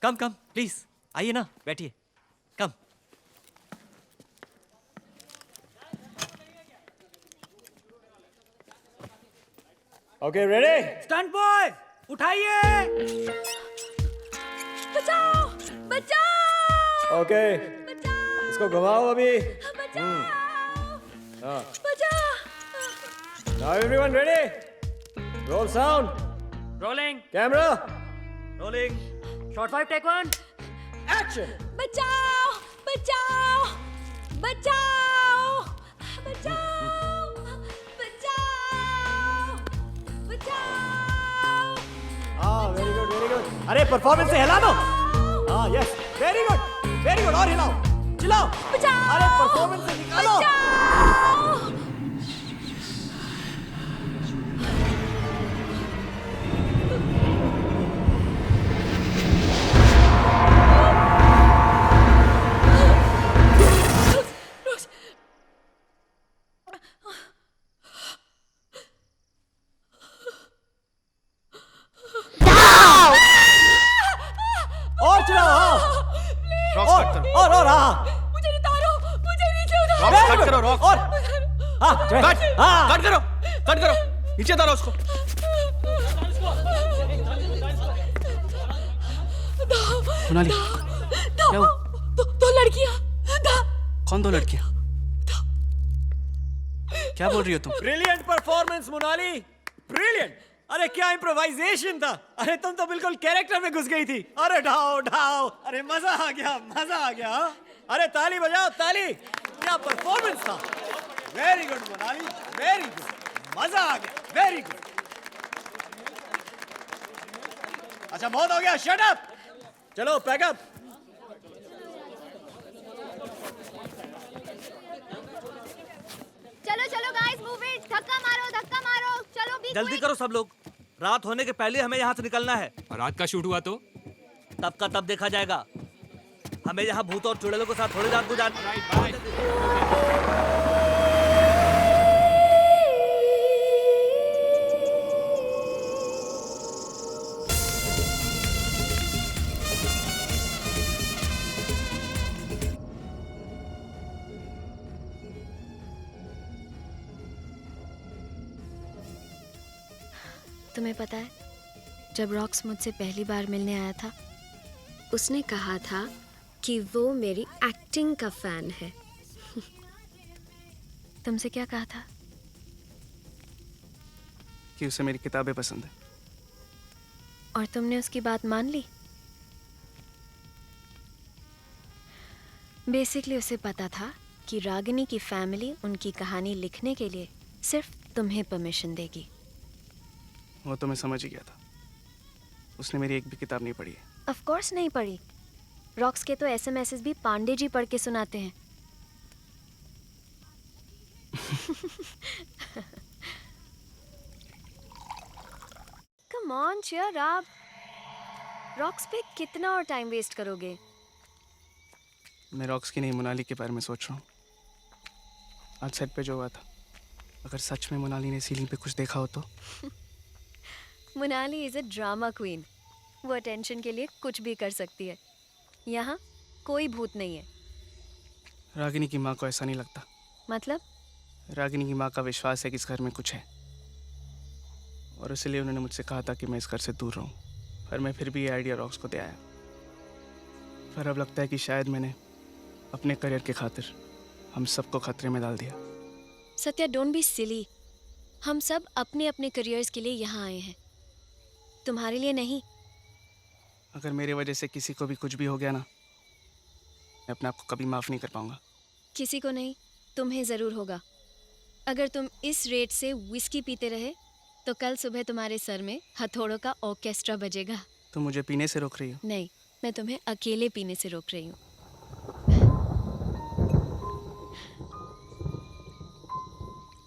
कम कम प्लीज, आइए ना, बैठिए। Come. Okay ready stunt boy उठाइए। बचाओ बचाओ ओके इसको घुमाओ अभी हाँ now everyone ready roll sound rolling camera rolling shot 5 take 1 action बचाओ बचाओ बचाओ बचाओ बचाओ बचाओ। हाँ वेरी गुड अरे परफॉर्मेंस से हिला दो हाँ यस वेरी गुड और हिलाओ चिल्लाओ अरे परफॉर्मेंस से निकालो और चिल्लाओ और हाँ मुझे उतारो मुझे नीचे उतारो रॉक्स कट करो रॉक्स और हाँ कट करो नीचे उतारो उसको। मोनाली क्या हुआ? दो लड़कियां कौन दो लड़कियां? क्या बोल रही हो तुम? ब्रिलियंट परफॉर्मेंस मोनाली ब्रिलियंट अरे क्या इम्प्रोवाइजेशन था अरे तुम तो बिल्कुल कैरेक्टर में घुस गई थी अरे ढाओ अरे मजा आ गया हाँ? अरे ताली बजाओ ताली क्या परफॉर्मेंस था very good Monali very good मजा आ गया वेरी गुड अच्छा बहुत हो गया शट अप चलो पैकअप चलो गाइस मूव इट धक्का मारो चलो बी जल्दी करो सब लोग रात होने के पहले हमें यहाँ से निकलना है। और रात का शूट हुआ तो तब का तब देखा जाएगा। हमें यहाँ भूत और चुड़ैलों के साथ थोड़ी रात गुजारनी। तुम्हें पता है जब रॉक्स मुझसे पहली बार मिलने आया था उसने कहा था कि वो मेरी एक्टिंग का फैन है तुमसे क्या कहा था? कि उसे मेरी किताबें पसंद है। और तुमने उसकी बात मान ली? बेसिकली उसे पता था कि रागिनी की फैमिली उनकी कहानी लिखने के लिए सिर्फ तुम्हें परमिशन देगी। वो तो मैं समझ ही गया था। उसने मेरी एक भी किताब नहीं पढ़ी है। ऑफ कोर्स नहीं पढ़ी। रॉक्स के तो एसएमएसेस भी पांडे जी पढ़ के सुनाते हैं। Come on cheer up. Rocks पे कितना और टाइम वेस्ट करोगे? मैं रॉक्स की नहीं मोनाली के बारे में सोच रहा हूँ। आज सेट पे जो हुआ था अगर सच में मोनाली ने सीलिंग पे कुछ देखा हो तो। Monali is a drama queen. वो अटेंशन के लिए कुछ भी कर सकती है। यहाँ कोई भूत नहीं है। रागिनी की माँ को ऐसा नहीं लगता। मतलब? रागिनी की माँ का विश्वास है कि इस घर में कुछ है और इसलिए उन्होंने मुझसे कहा था कि मैं इस घर से दूर रहूं। पर मैं फिर भी ये आइडिया रॉक्स को दे आया। पर अब लगता है कि शायद मैंने अपने करियर के खातिर हम सबको खतरे में डाल दिया। Satya don't be silly. हम सब अपने अपने करियर्स के लिए यहाँ आए हैं, तुम्हारे लिए नहीं। अगर मेरे वजह से किसी को भी कुछ भी हो गया ना, मैं अपने आप को कभी माफ़ नहीं कर पाऊंगा। किसी को नहीं, तुम्हें ज़रूर होगा। अगर तुम इस रेट से विस्की पीते रहे तो कल सुबह तुम्हारे सर में हथौड़ों का ऑर्केस्ट्रा बजेगा। तुम मुझे पीने से रोक रही हो? नहीं, मैं तुम्हें अकेले पीने से रोक रही हूँ।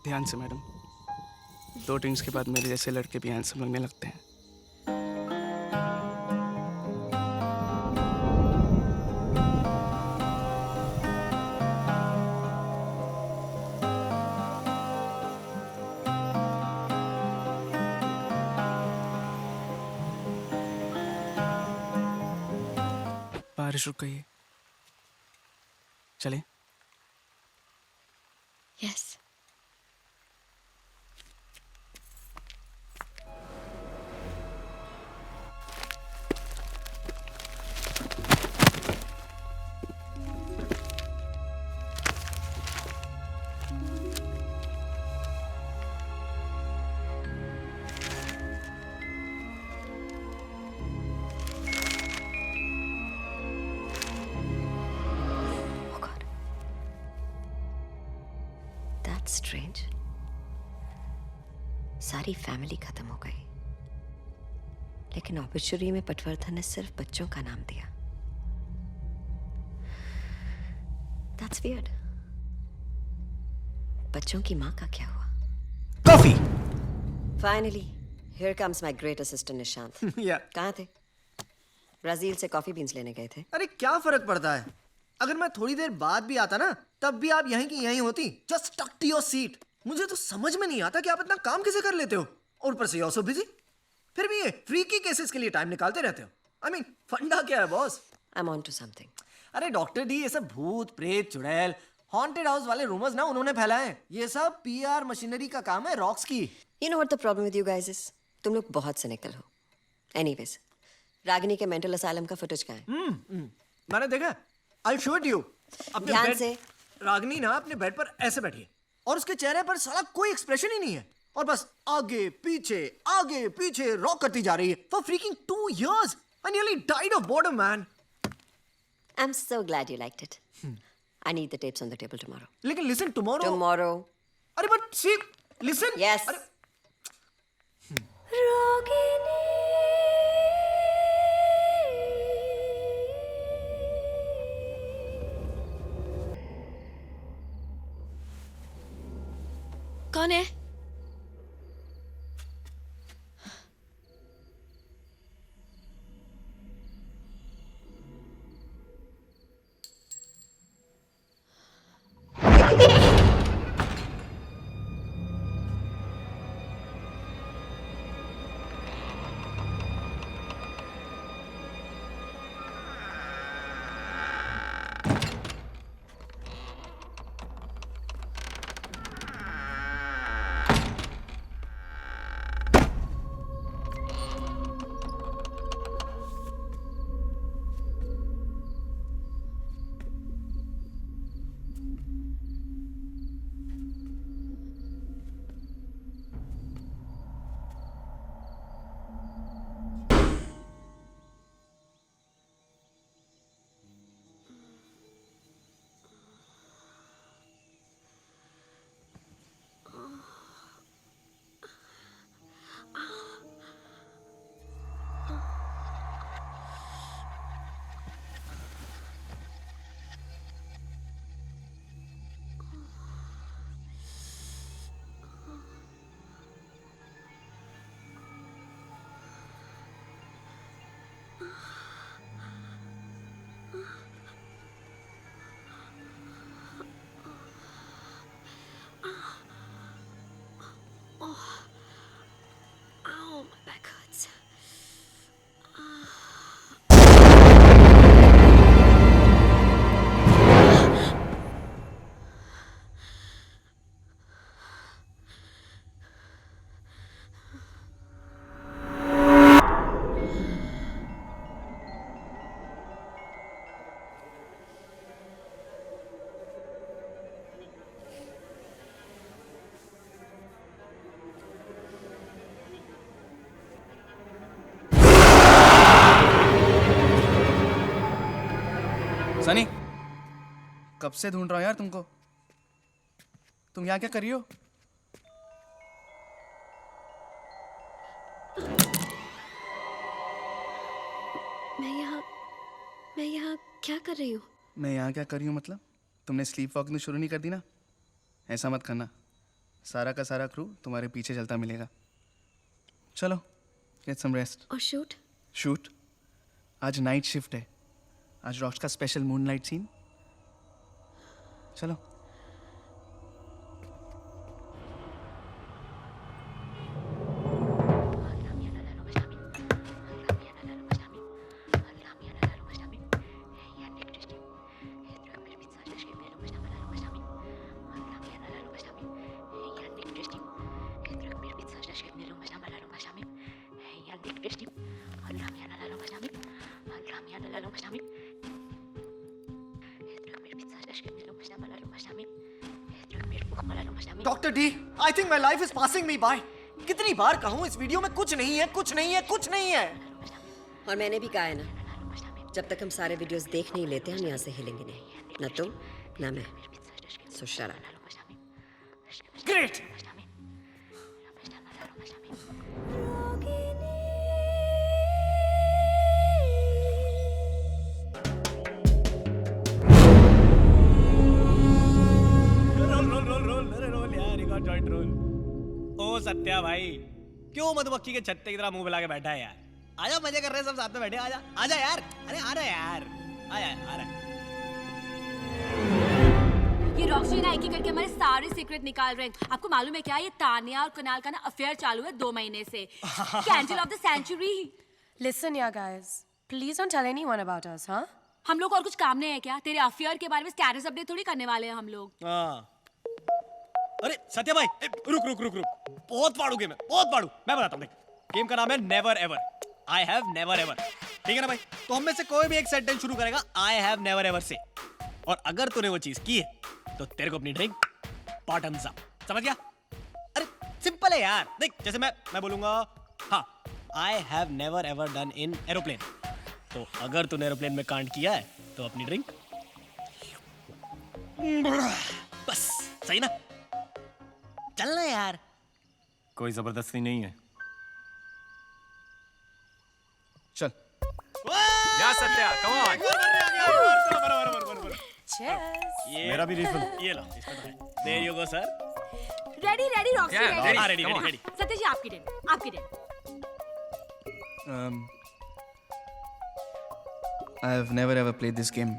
ध्यान से मैडम, 2 ड्रिंक्स के बाद मेरे जैसे लड़के भी हैंडसम लगने लगते हैं। बारिश रुक गई है, चलें? यस। That's strange. सारी फैमिली खत्म हो गई, लेकिन ऑब्ituary में पटवर्धन ने सिर्फ बच्चों का नाम दिया. That's weird. बच्चों की माँ का क्या हुआ? Coffee. Finally, here comes my great assistant Nishant. Yeah. कहाँ थे? ब्राजील से कॉफी बीन्स लेने गए थे. अरे क्या फर्क पड़ता है? अगर मैं थोड़ी देर बाद भी आता ना, तब भी आप यहीं की यहीं होती. Just stuck to your seat. मुझे तो समझ में नहीं आता कि आप इतना काम कैसे कर लेते हो. और ऊपर से you're so busy. फिर भी ये फ्रीकी केसेस के लिए टाइम निकालते रहते हो. I mean, फंडा क्या है boss? I'm on to something. अरे डॉक्टर डी, ये सब भूत प्रेत चुड़ैल हॉन्टेड हाउस वाले रूमर्स ना उन्होंने फैलाए हैं. ये सब पीआर मशीनरी का काम है रॉक्स की. You know what the problem with you guys is? तुम लोग बहुत cynical हो. Anyways, रागिनी के मेंटल असाइलम का फुटेज कहाँ है? मैंने देखा. I'll show it you. अपने ध्यान बेड से. रागिनी ना अपने बेड पर ऐसे बैठी है और उसके चेहरे पर साला कोई एक्सप्रेशन ही नहीं है और बस आगे पीछे रॉक करती जा रही है. For freaking 2 years. I nearly died of boredom, man. I'm so glad you liked it. I need the tapes on the table tomorrow. लेकिन listen, tomorrow. Tomorrow. अरे but see, listen. Yes. अरे कौन है? सनी, कब से ढूंढ रहा हूं यार तुमको. तुम यहाँ क्या कर रही हो? मैं यहाँ क्या कर रही हूँ? मैं यहाँ क्या कर रही हूँ मतलब? तुमने स्लीप वॉकिंग शुरू नहीं कर दी ना? ऐसा मत करना. सारा का सारा क्रू तुम्हारे पीछे चलता मिलेगा. चलो, गेट सम रेस्ट. और शूट? शूट? आज नाइट शिफ्ट है. आज रॉक्स का स्पेशल मूनलाइट सीन. चलो. Doctor D, I think my life is passing me by. कितनी बार कहूँ इस वीडियो में कुछ नहीं है, कुछ नहीं है, कुछ नहीं है. और मैंने भी कहा है ना, जब तक हम सारे वीडियोस देख नहीं लेते हम यहाँ से हिलेंगे नहीं. ना तुम ना मैं. सो शट अप. ग्रेट। ओ सत्या भाई, क्यों मधुमक्खी के छत्ते की तरह मुंह फैला के बैठा है यार? आजा, मजे कर रहे हैं सब साथ में बैठे, आजा आजा यार, अरे आ रहा यार, आया आ रहा। ये रॉक्सी ना एक एक करके हमारे सारे सीक्रेट निकाल रहे हैं। आपको मालूम है क्या, ये तानिया और कुणाल का ना अफेयर चालू है 2 महीने से। Candle of the century. Listen, yeah, guys. Please don't tell anyone about us, huh? हम लोग और कुछ काम नहीं है क्या? तेरे अफेयर के बारे में स्टेटस अपडेट थोड़ी करने वाले हैं हम लोग। हाँ। अरे सत्या भाई, रुक रुक रुक रुक, बहुत पाड़ू गेम है, बहुत पाड़ू। मैं बताता हूँ, देख, गेम का नाम है never ever. I have never ever, ठीक है ना भाई? तो हम में से कोई भी एक सेंटेंस शुरू करेगा आई हैव नेवर एवर से, और अगर तूने वो चीज की है तो तेरे को अपनी ड्रिंक बॉटम्स अप, समझ गया? अरे सिंपल है यार, देख, जैसे मैं बोलूंगा हाँ, आई have never ever done in aeroplane, तो अगर तूने एरोप्लेन में कांड किया है तो अपनी ड्रिंक बस, सही ना? चलना यार, कोई जबरदस्ती नहीं है। चल। या सत्या, कम ऑन। मेरा भी रिफिल। ये लो, इसमें तो है। There you go, sir. Ready ready Roxy Yeah, ready. हाँ, ready, ready, ready. सत्या जी आपकी टर्न, आपकी turn. I have never ever played this game.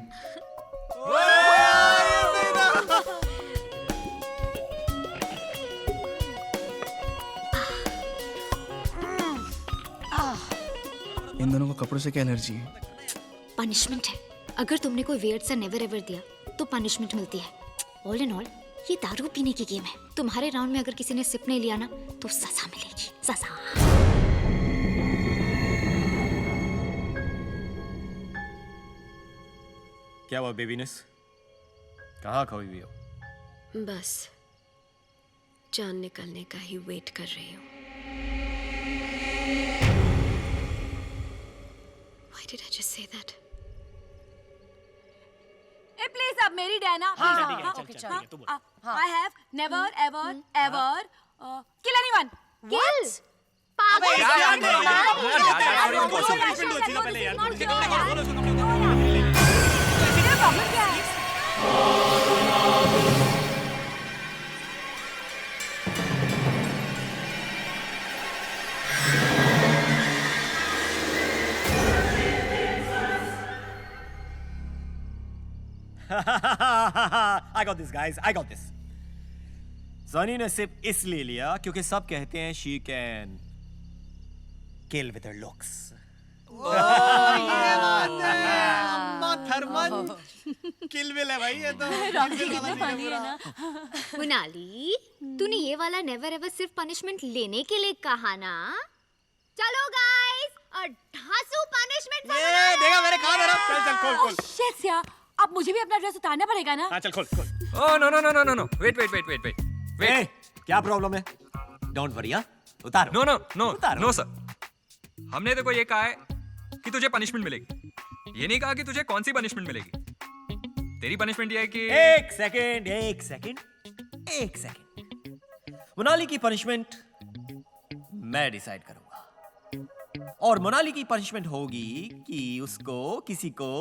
इन दोनों को कपड़ों से क्या एलर्जी है? पनिशमेंट है। अगर तुमने कोई वेयर्ड सा नेवर एवर दिया तो पनिशमेंट मिलती है। ऑल इन ऑल ये दारू पीने की गेम है। तुम्हारे राउंड में अगर किसी ने सिप नहीं लिया ना तो सजा मिलेगी, सजा। क्या हुआ बेबीनेस? कहाँ खोई हुई हो? बस जान निकलने का ही वेट कर रही हूँ। Why did I just say that? Please अब मेरी Dana. I have never ever ever kill anyone. Kill? Problem क्या है? I got this, guys. I got this. Sunny ने सिर्फ इसलिए लिया क्योंकि सब कहते हैं she can kill with her looks. Thurman kill Bill है भाई, ये तो रॉक्सी कितना फनी है ना। कुणाली, तूने ये वाला नेवर एवर सिर्फ पनिशमेंट लेने के लिए कहा ना? चलो गाइस, और धांसू पनिशमेंट ये देखा मैंने कहा मेरा। चल खोल खोल। शिट यार, अब मुझे भी अपना ड्रेस उतारना पड़ेगा ना? हाँ चल खोल खोल। Oh no no no no no no, wait. क्या प्रॉब्लम है? डोंट वरी, उतारो। No no no no sir, हमने देखो ये कहा है कि तुझे पनिशमेंट मिलेगी, ये नहीं कहा कि तुझे कौन सी पनिशमेंट मिलेगी। तेरी पनिशमेंट ये है कि एक सेकंड। मोनाली की पनिशमेंट मैं डिसाइड करूंगा, और मोनाली की पनिशमेंट होगी कि उसको किसी को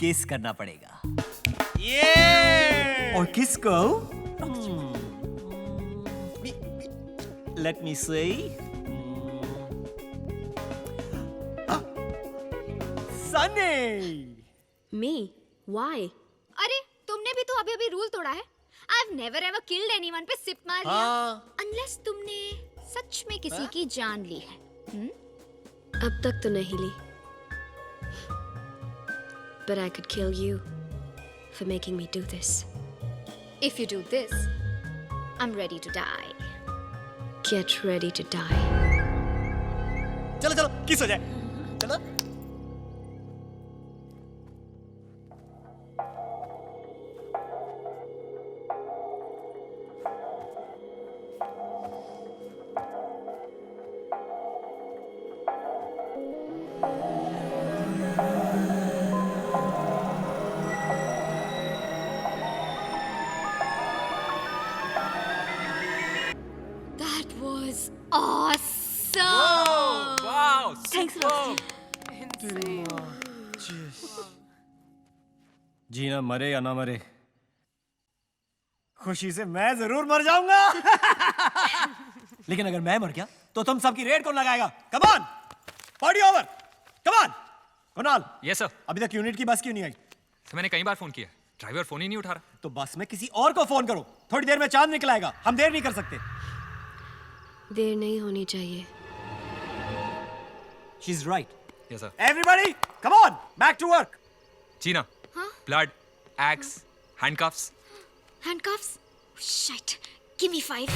किस करना पड़ेगा। ये और किसको? लेट मी से सनी। Me? Why? अरे तुमने भी तो अभी अभी रूल तोड़ा है। I've never ever killed anyone पे सिप मार लिया। हाँ। अनलेस तुमने सच में किसी की जान ली है। अब तक तो नहीं ली। But I could kill you for making me do this. If you do this, I'm ready to die. Get ready to die. चलो किस हो जाए, चलो। जीना मरे या ना मरे, खुशी से मैं जरूर मर जाऊंगा। लेकिन अगर मैं मर गया तो तुम सबकी रेड कौन लगाएगा? Come on, party over, come on. Kunal. Yes sir. अभी तक यूनिट की बस क्यों नहीं आई? सर मैंने कई बार फोन किया, ड्राइवर फोन ही नहीं उठा रहा। तो बस में किसी और को फोन करो, थोड़ी देर में चांद निकल आएगा, हम देर नहीं कर सकते। देर नहीं होनी चाहिए। She is right. Yes sir. Everybody come on, back to work. Gina, blood, X, handcuffs. Handcuffs? Shit. Give me 5.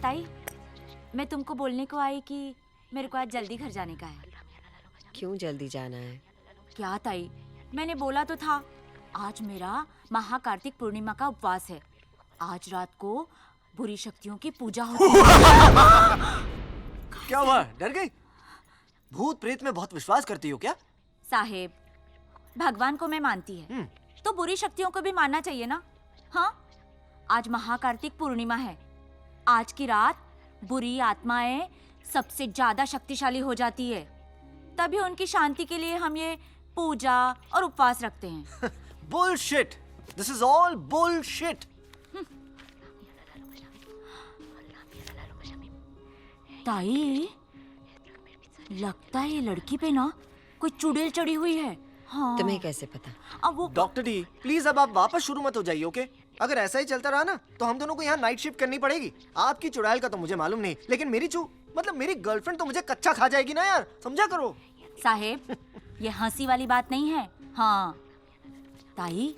ताई, मैं तुमको बोलने को आई कि मेरे को आज जल्दी घर जाने का है। क्यों जल्दी जाना है? क्या ताई, मैंने बोला तो था, आज मेरा महाकार्तिक पूर्णिमा का उपवास है। आज रात को बुरी शक्तियों की पूजा होती है। क्या हुआ, डर गई? भूत प्रेत में बहुत विश्वास करती हो क्या? साहेब, भगवान को मैं मानती है तो बुरी शक्तियों को भी मानना चाहिए ना। हाँ, आज महाकार्तिक पूर्णिमा है। आज की रात बुरी आत्माएं सबसे ज्यादा शक्तिशाली हो जाती है, तभी उनकी शांति के लिए हम ये पूजा और उपवास रखते हैं। Bullshit! This is all bullshit! ताई, लगता है ये लड़की पे ना कोई चुड़ैल चढ़ी हुई है। हाँ। तुम्हें कैसे पता? अब वो डॉक्टर डी, प्लीज अब आप वापस शुरू मत हो जाइए, ओके? अगर ऐसा ही चलता रहा ना तो हम दोनों को यहाँ नाइट शिफ्ट करनी पड़ेगी। आपकी चुड़ैल का तो मुझे मालूम नहीं, लेकिन मेरी मतलब मेरी गर्लफ्रेंड तो मुझे कच्चा खा जाएगी ना यार, समझा करो। साहेब, ये हंसी वाली बात नहीं है। हाँ ताई,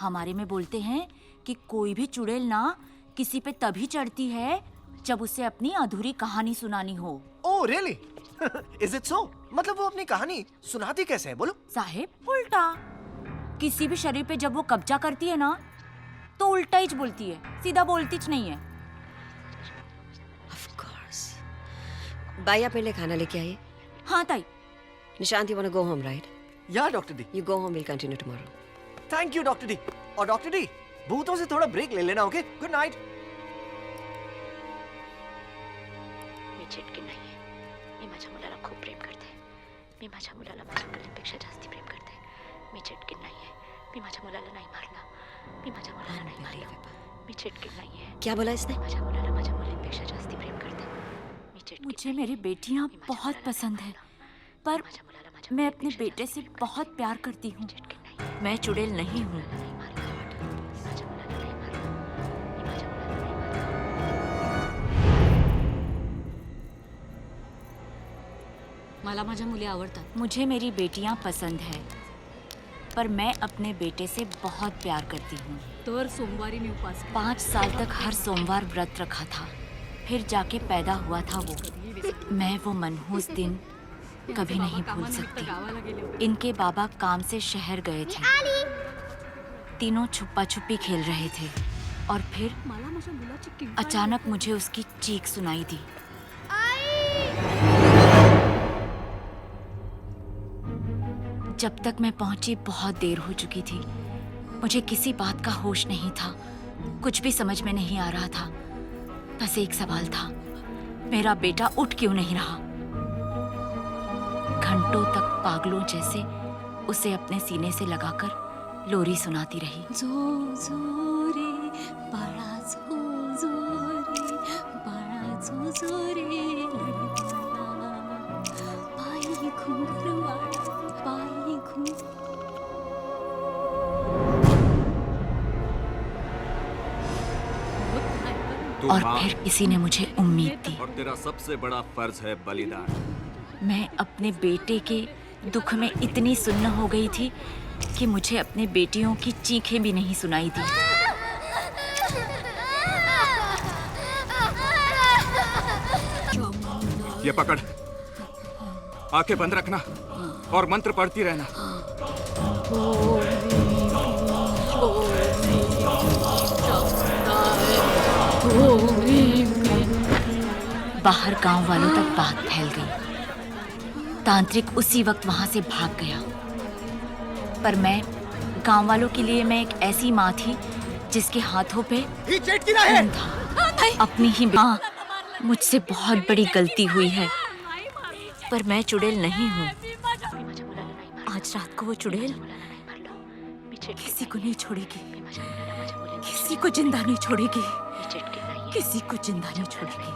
हमारे में बोलते हैं कि कोई भी चुड़ैल ना किसी पे तभी चढ़ती है जब उसे अपनी अधूरी कहानी सुनानी हो। Oh really? Is it so? मतलब वो अपनी कहानी सुनाती कैसे है, बोलो? साहेब, उल्टा। किसी भी शरीर पे जब वो कब्जा करती है ना तो उल्टा ही बोलती है, सीधा बोलती च नहीं है। Of course. बाई आप मेरे लिए खाना लेके आइए। हाँ ताई। Nishant, you wanna go home, right? Yeah, doctor D. You go home, we'll continue tomorrow. Thank you doctor D. और डॉक्टर डी, भूतों से थोड़ा ब्रेक ले लेना, ओके? Good night. मी चिटकी नाहीये. मी माझ्या मुलाला खूप प्रेम करते. मी माझ्या मुलाला माझ्या मुलींपेक्षा जास्ती प्रेम करते. मी चिटकी नाहीये. मी माझ्या मुलाला नाही मारलं. मी माझ्या मुलाला नाही मारलं. मी चिटकी नाहीये. क्या बोला इसने? माझ्या मुलाला माझ्या मुलींपेक्षा जास्ती प्रेम करते. मी चिटकी. मुझे मेरी बेटियां बहुत पसंद है, पर मैं अपने बेटे से बहुत प्यार करती हूँ। मैं चुड़ैल नहीं हूँ। मला माझ्या मुली आवडतात. मुझे मेरी बेटियां पसंद है, पर मैं अपने बेटे से बहुत प्यार करती हूँ। तर सोमवारी मी उपवास 5 साल तक हर सोमवार व्रत रखा था, फिर जाके पैदा हुआ था वो। मैं वो मनहूस दिन कभी नहीं भूल सकती। इनके बाबा काम से शहर गए थे, तीनों छुपा छुपी खेल रहे थे और फिर अचानक मुझे उसकी चीख सुनाई दी। जब तक मैं पहुंची बहुत देर हो चुकी थी। मुझे किसी बात का होश नहीं था, कुछ भी समझ में नहीं आ रहा था। बस एक सवाल था, मेरा बेटा उठ क्यों नहीं रहा? घंटों तक पागलों जैसे उसे अपने सीने से लगाकर लोरी सुनाती रही। जो जो रे बाळा, जो जो रे बाळा, जो जो रे लडवाळा, पायी घुंगरवाळा, पायी घुंगर। और फिर किसी ने मुझे उम्मीद दी। और तेरा सबसे बड़ा फर्ज है बलिदान। मैं अपने बेटे के दुख में इतनी सुन्न हो गई थी कि मुझे अपने बेटियों की चीखें भी नहीं सुनाई दी। ये पकड़, आंखें बंद रखना और मंत्र पढ़ती रहना। बाहर गांव वालों तक बात फैल गई। तांत्रिक उसी वक्त वहां से भाग गया। पर मैं गांव वालों के लिए मैं एक ऐसी माँ थी जिसके हाथों पे खून था। अपनी ही माँ, मुझसे बहुत बड़ी गलती हुई है, पर मैं चुड़ैल नहीं हूँ। आज रात को वो चुड़ैल किसी को नहीं छोड़ेगी, किसी को जिंदा नहीं छोड़ेगी, किसी को जिंदा नहीं छोड़ेगी।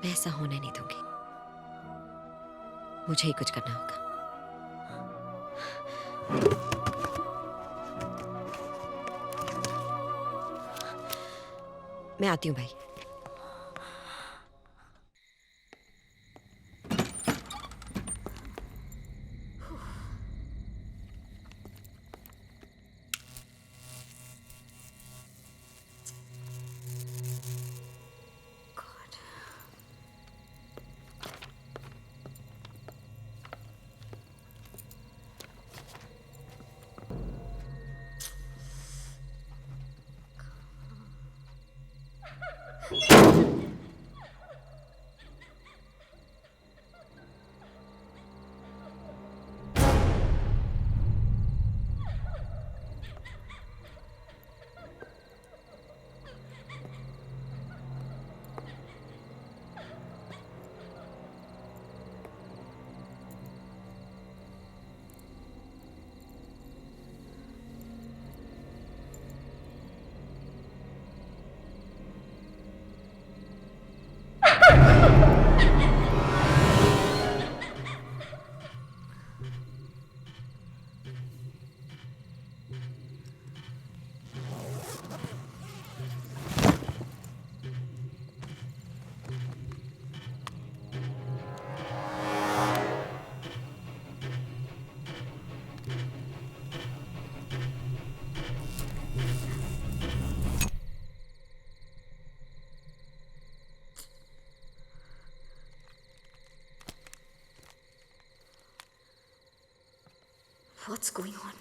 मैं ऐसा होने नहीं दूंगी। मुझे ही कुछ करना होगा। मैं आती हूँ भाई। What's going on?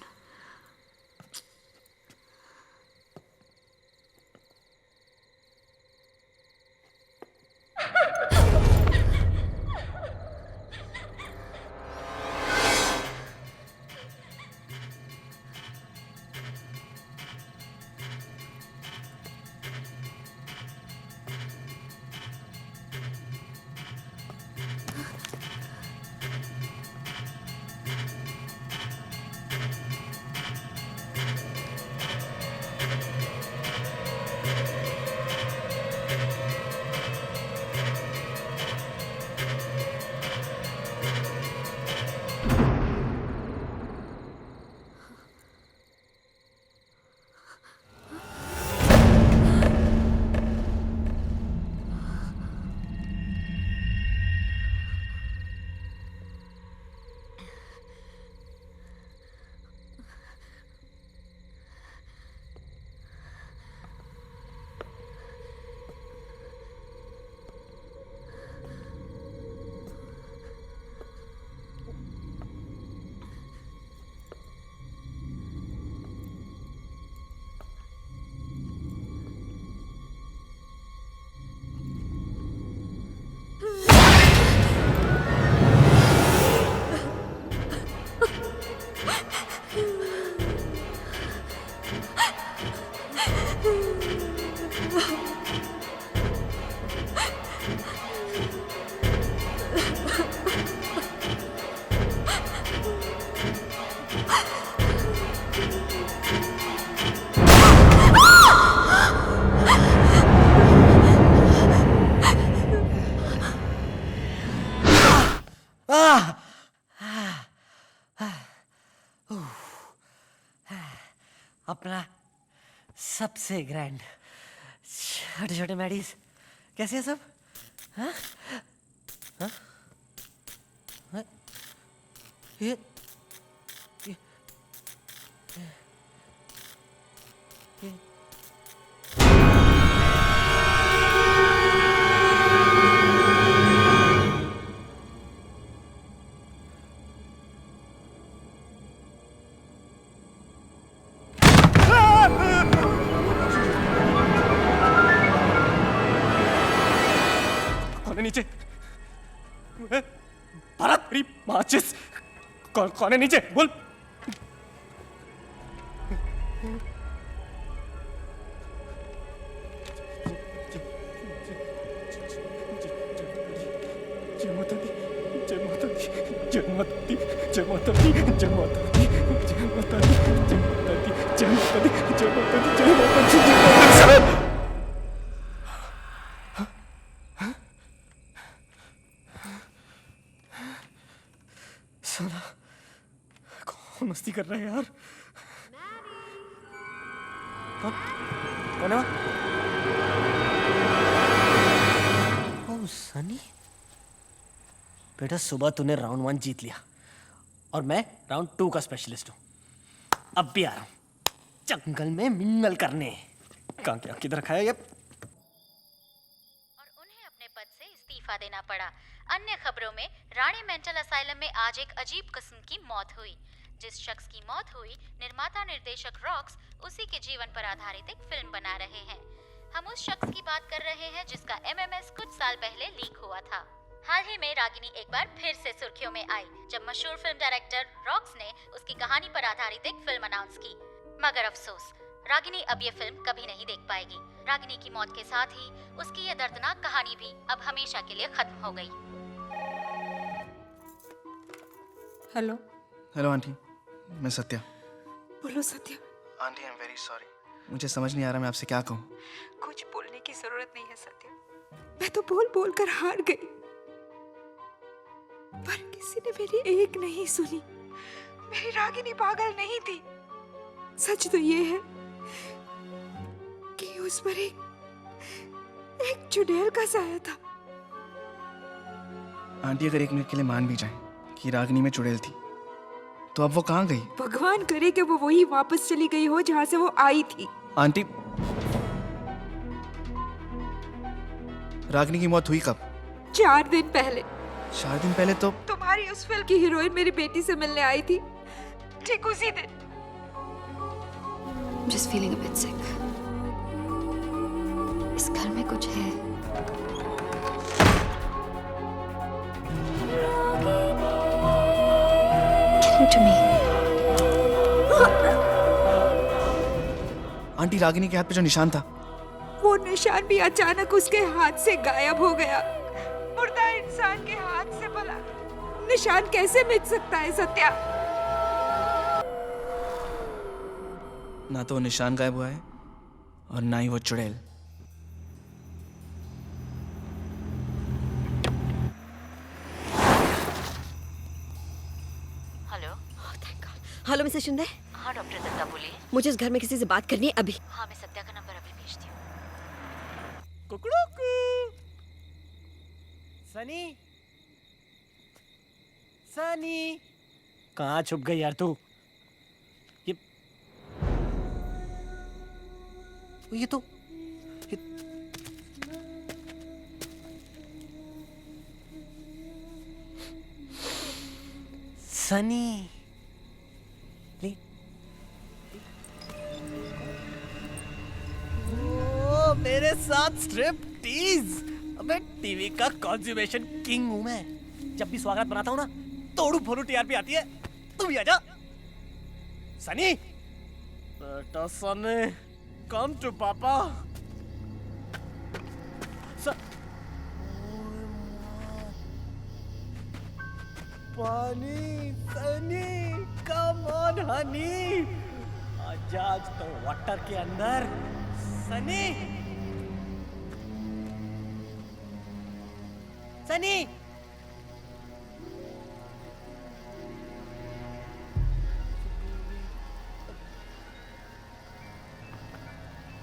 अपना सबसे ग्रैंड छोटे छोटे मैडीज कैसे हैं सब? हाँ? हाँ? हाँ? ये नीचे भारत मेरी माचिस कौन है नीचे? बोल। साला कौन मस्ती कर रहा है यार? कौन है? ओह सनी, बेटा सुबह तूने राउंड 1 जीत लिया और मैं राउंड 2 का स्पेशलिस्ट हूँ। अब भी आ रहा हूँ जंगल में मिंगल करने। कहाँ क्या किधर रखा है ये? अपने पद से इस्तीफा देना पड़ा। अन्य खबरों में रानी मेंटल असाइलम में आज एक अजीब किस्म की मौत हुई। जिस शख्स की मौत हुई, निर्माता निर्देशक रॉक्स उसी के जीवन पर आधारित एक फिल्म बना रहे हैं। हम उस शख्स की बात कर रहे हैं जिसका MMS कुछ साल पहले लीक हुआ था। हाल ही में रागिनी एक बार फिर से सुर्खियों में आई जब मशहूर फिल्म डायरेक्टर रॉक्स ने उसकी कहानी पर आधारित एक फिल्म अनाउंस की। मगर अफसोस, रागिनी अब ये फिल्म कभी नहीं देख पाएगी। रागिनी की मौत के साथ ही उसकी ये दर्दनाक कहानी भी अब हमेशा के लिए खत्म हो गई। हेलो। हेलो आंटी, मैं सत्या। बोलो Satya. Aunty I am very sorry, मुझे समझ नहीं आ रहा मैं आपसे क्या कहूँ। कुछ बोलने की जरूरत नहीं है सत्या, मैं तो बोल बोल कर हार गई, पर किसी ने मेरी एक नहीं सुनी। मेरी रागिनी पागल नहीं थी। सच तो ये है कि उस पर एक चुड़ैल का साया था। आंटी अगर 1 मिनट के लिए मान भी जाए कि रागिनी में चुड़ैल थी, तो अब वो कहाँ गई? भगवान करे कि वो वही वापस चली गई हो जहाँ से वो आई थी। आंटी, रागिनी की मौत हुई कब? 4 दिन पहले। 4 दिन पहले तो तुम्हारी उस फिल्म की हीरोइन मेरी बेटी से मिलने आई थी, ठीक उसी दिन। Just feeling a bit sick. इस घर में कुछ है। Listen to me. Aunty, Ragini के हाथ पे जो निशान था, वो निशान भी अचानक उसके हाथ से गायब हो गया। मुर्दा इंसान के हाथ से भला निशान कैसे मिट सकता है सत्या? ना तो वो निशान गायब हुआ है और ना ही वो चुड़ैल। हेलो। Hello Mrs Shinde. हाँ डॉक्टर दत्ता बोलिए। मुझे इस घर में किसी से बात करनी है अभी। हाँ मैं सत्या का नंबर अभी भेजती हूँ। सनी, सनी, कहाँ छुप गई यार तू? ये तो सनी। ओ, मेरे साथ स्ट्रिप टीज। अबे टीवी का कॉन्ज्यूमेशन किंग हूं मैं। जब भी स्वागत बनाता हूं ना, तोड़ू फोड़ू टीआरपी आती है। तू भी आजा। सनी, बेटा सनी, कम टू पापा। पानी, सनी, कम ऑन हनी। आजा आज तो वाटर के अंदर। Sunny, Sunny,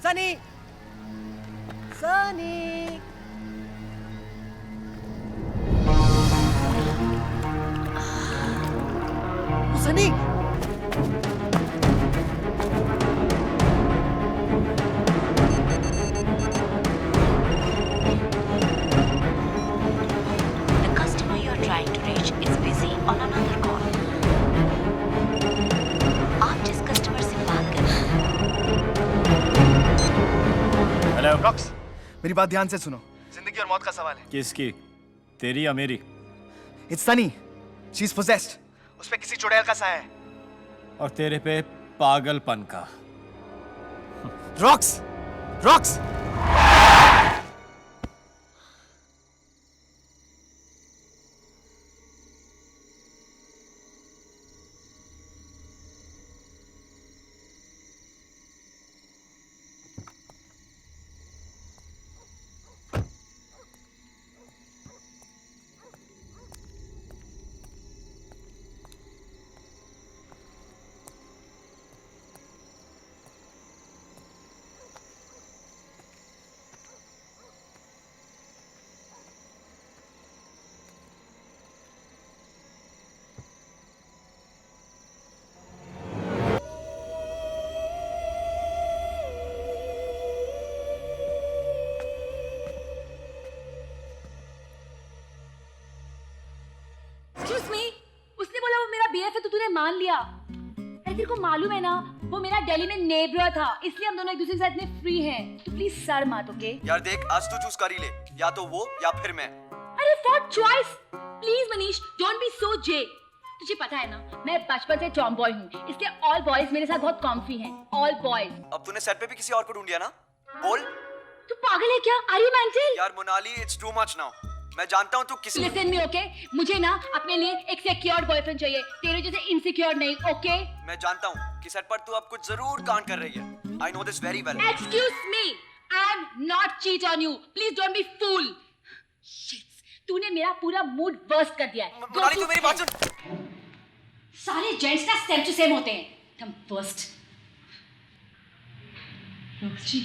Sunny, Sunny. Sunny, The customer you are trying to reach is busy on another call. आप जिस कस्टमर से बात कर रहे हैं। हेलो रॉक्स, मेरी बात ध्यान से सुनो। जिंदगी और मौत का सवाल है। किसकी? तेरी या मेरी? It's Sunny, she is possessed उस पे किसी चुड़ैल का साया है। और तेरे पे पागलपन का। Rocks, rocks. Excuse me, उसने बोला वो मेरा BF है तो तूने मान लिया। अरे तेरे को मालूम है ना वो मेरा दिल्ली में नेबर था, इसलिए हम दोनों एक दूसरे के साथ इतने फ्री हैं। तो प्लीज सर मत, ओके? यार देख, आज तू चूज कर ही ले, या तो वो या फिर मैं। अरे for choice please Manish, don't be so जे। तुझे पता है ना मैं बचपन से टॉम बॉय हूँ, इसलिए ऑल बॉयज मेरे साथ बहुत कॉम्फी हैं। All boys. अब तूने सेट पे भी किसी और को ढूंढ लिया ना? बोल। तू पागल है क्या? Are you mental? यार Monali, it's too much now. मैं जानता हूँ तू किसी। Listen me, okay? मुझे ना अपने लिए एक सिक्योर बॉयफ्रेंड चाहिए, तेरे जैसे इनसिक्योर नहीं, ओके? मैं जानता हूँ कि सेट पर तू अब कुछ जरूर कांड कर रही है। I know this very well. Excuse me, I am not cheat on you, please don't be fool. तूने मेरा पूरा मूड बर्स्ट कर दिया है। मोनाली, तू मेरी बात सुन। सारे जेंट्स ना सेम टू सेम होते हैं, तुम बर्स्ट। जी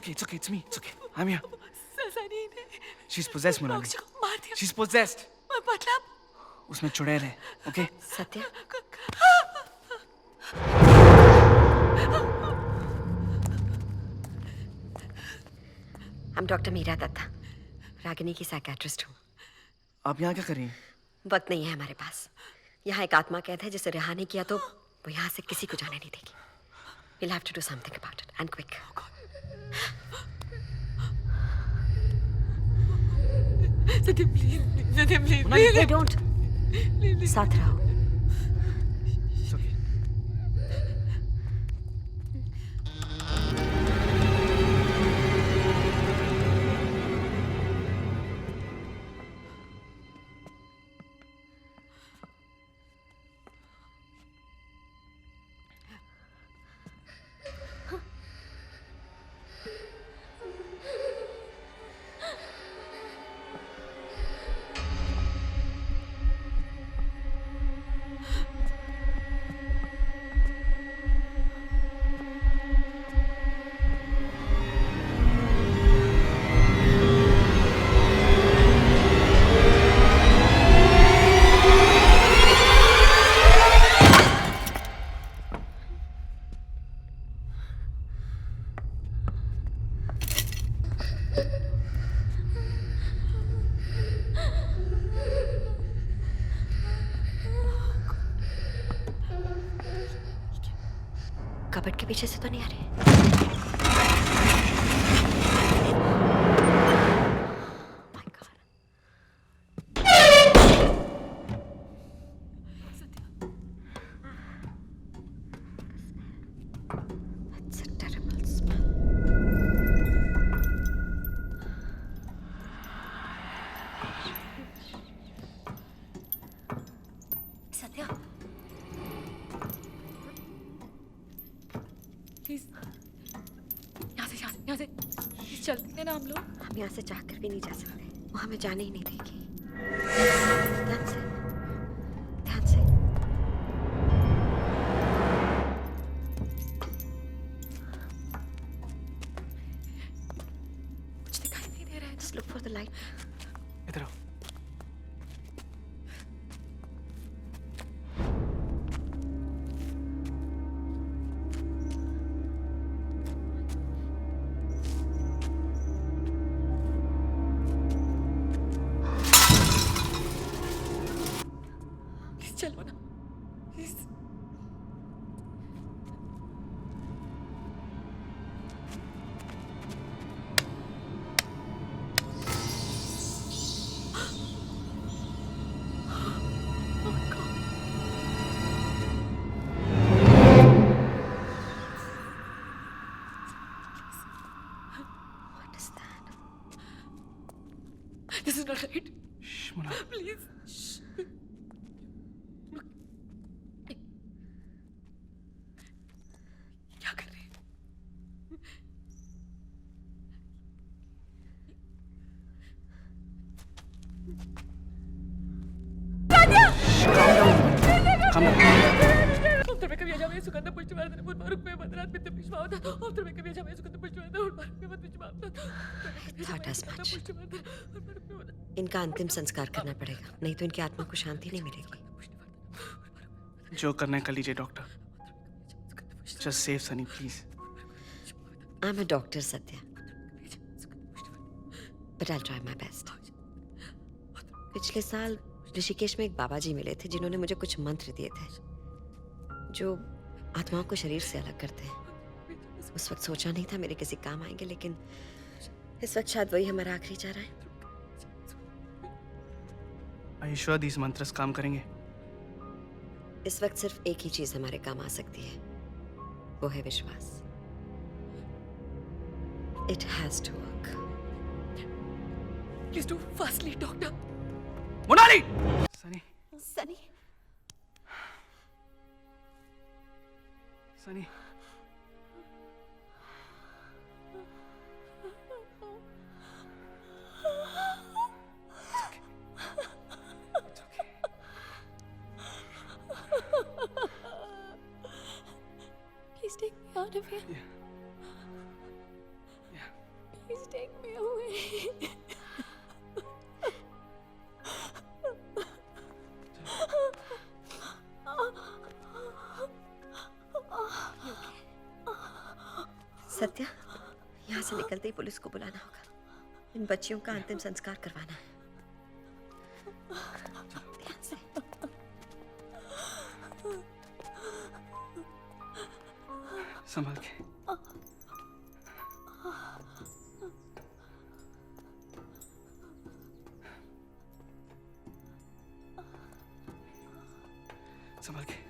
It's okay, it's me. It's okay. I'm here. She's possessed, Monali. She's possessed. मतलब? उसमें चुड़ैल है, okay? Satya? I'm Dr. Meera Dutta, Ragini की साइकियाट्रिस्ट हूँ। आप यहाँ क्या कर रही हैं? वक्त नहीं है हमारे पास। यहाँ एक आत्मा कैद है जिसे रिहा नहीं किया तो वो यहाँ से किसी को जाने नहीं देगी। We'll have to do something about it and quick. Satya please, Satya please. No, don't. साथ रहो। कबर्ड के पीछे से तो नहीं आ रहे। सत्या प्लीज यहाँ से चलते हैं ना हम लोग। हम यहाँ से चाहकर भी नहीं जा सकते, वो हमें जाने ही नहीं देगी। ध्यान से, ध्यान से। कुछ दिखाई नहीं दे रहा है। Just look for the light. इधर आओ। चलो ना। This is not right. Munal Please. क्या कर रहे हैं? Thought as much. इनका अंतिम संस्कार करना पड़ेगा, नहीं तो इनकी आत्मा को शांति नहीं मिलेगी। जो करना है कर लीजिए doctor. Just save Sunny, please. I'm a doctor, Satya. But I'll try my best. पिछले साल ऋषिकेश में एक बाबा जी मिले थे जिन्होंने मुझे कुछ मंत्र दिए थे जो आत्माओं को शरीर से अलग करते हैं। उस वक्त सोचा नहीं था मेरे किसी काम आएंगे, लेकिन इस वक्त शायद वही हमारा आखिरी चारा है। Are you sure these mantras काम करेंगे? इस वक्त सिर्फ एक ही चीज हमारे काम आ सकती है, वो है विश्वास। It has to work. Please do fastly, doctor. Monali! Sunny. Sunny. Sunny. Please take me out of here. Please take me away. Satya, यहाँ से निकलते ही पुलिस को बुलाना होगा। इन बच्चियों का अंतिम संस्कार करवाना है। ध्यान से। संभाल के। संभाल के।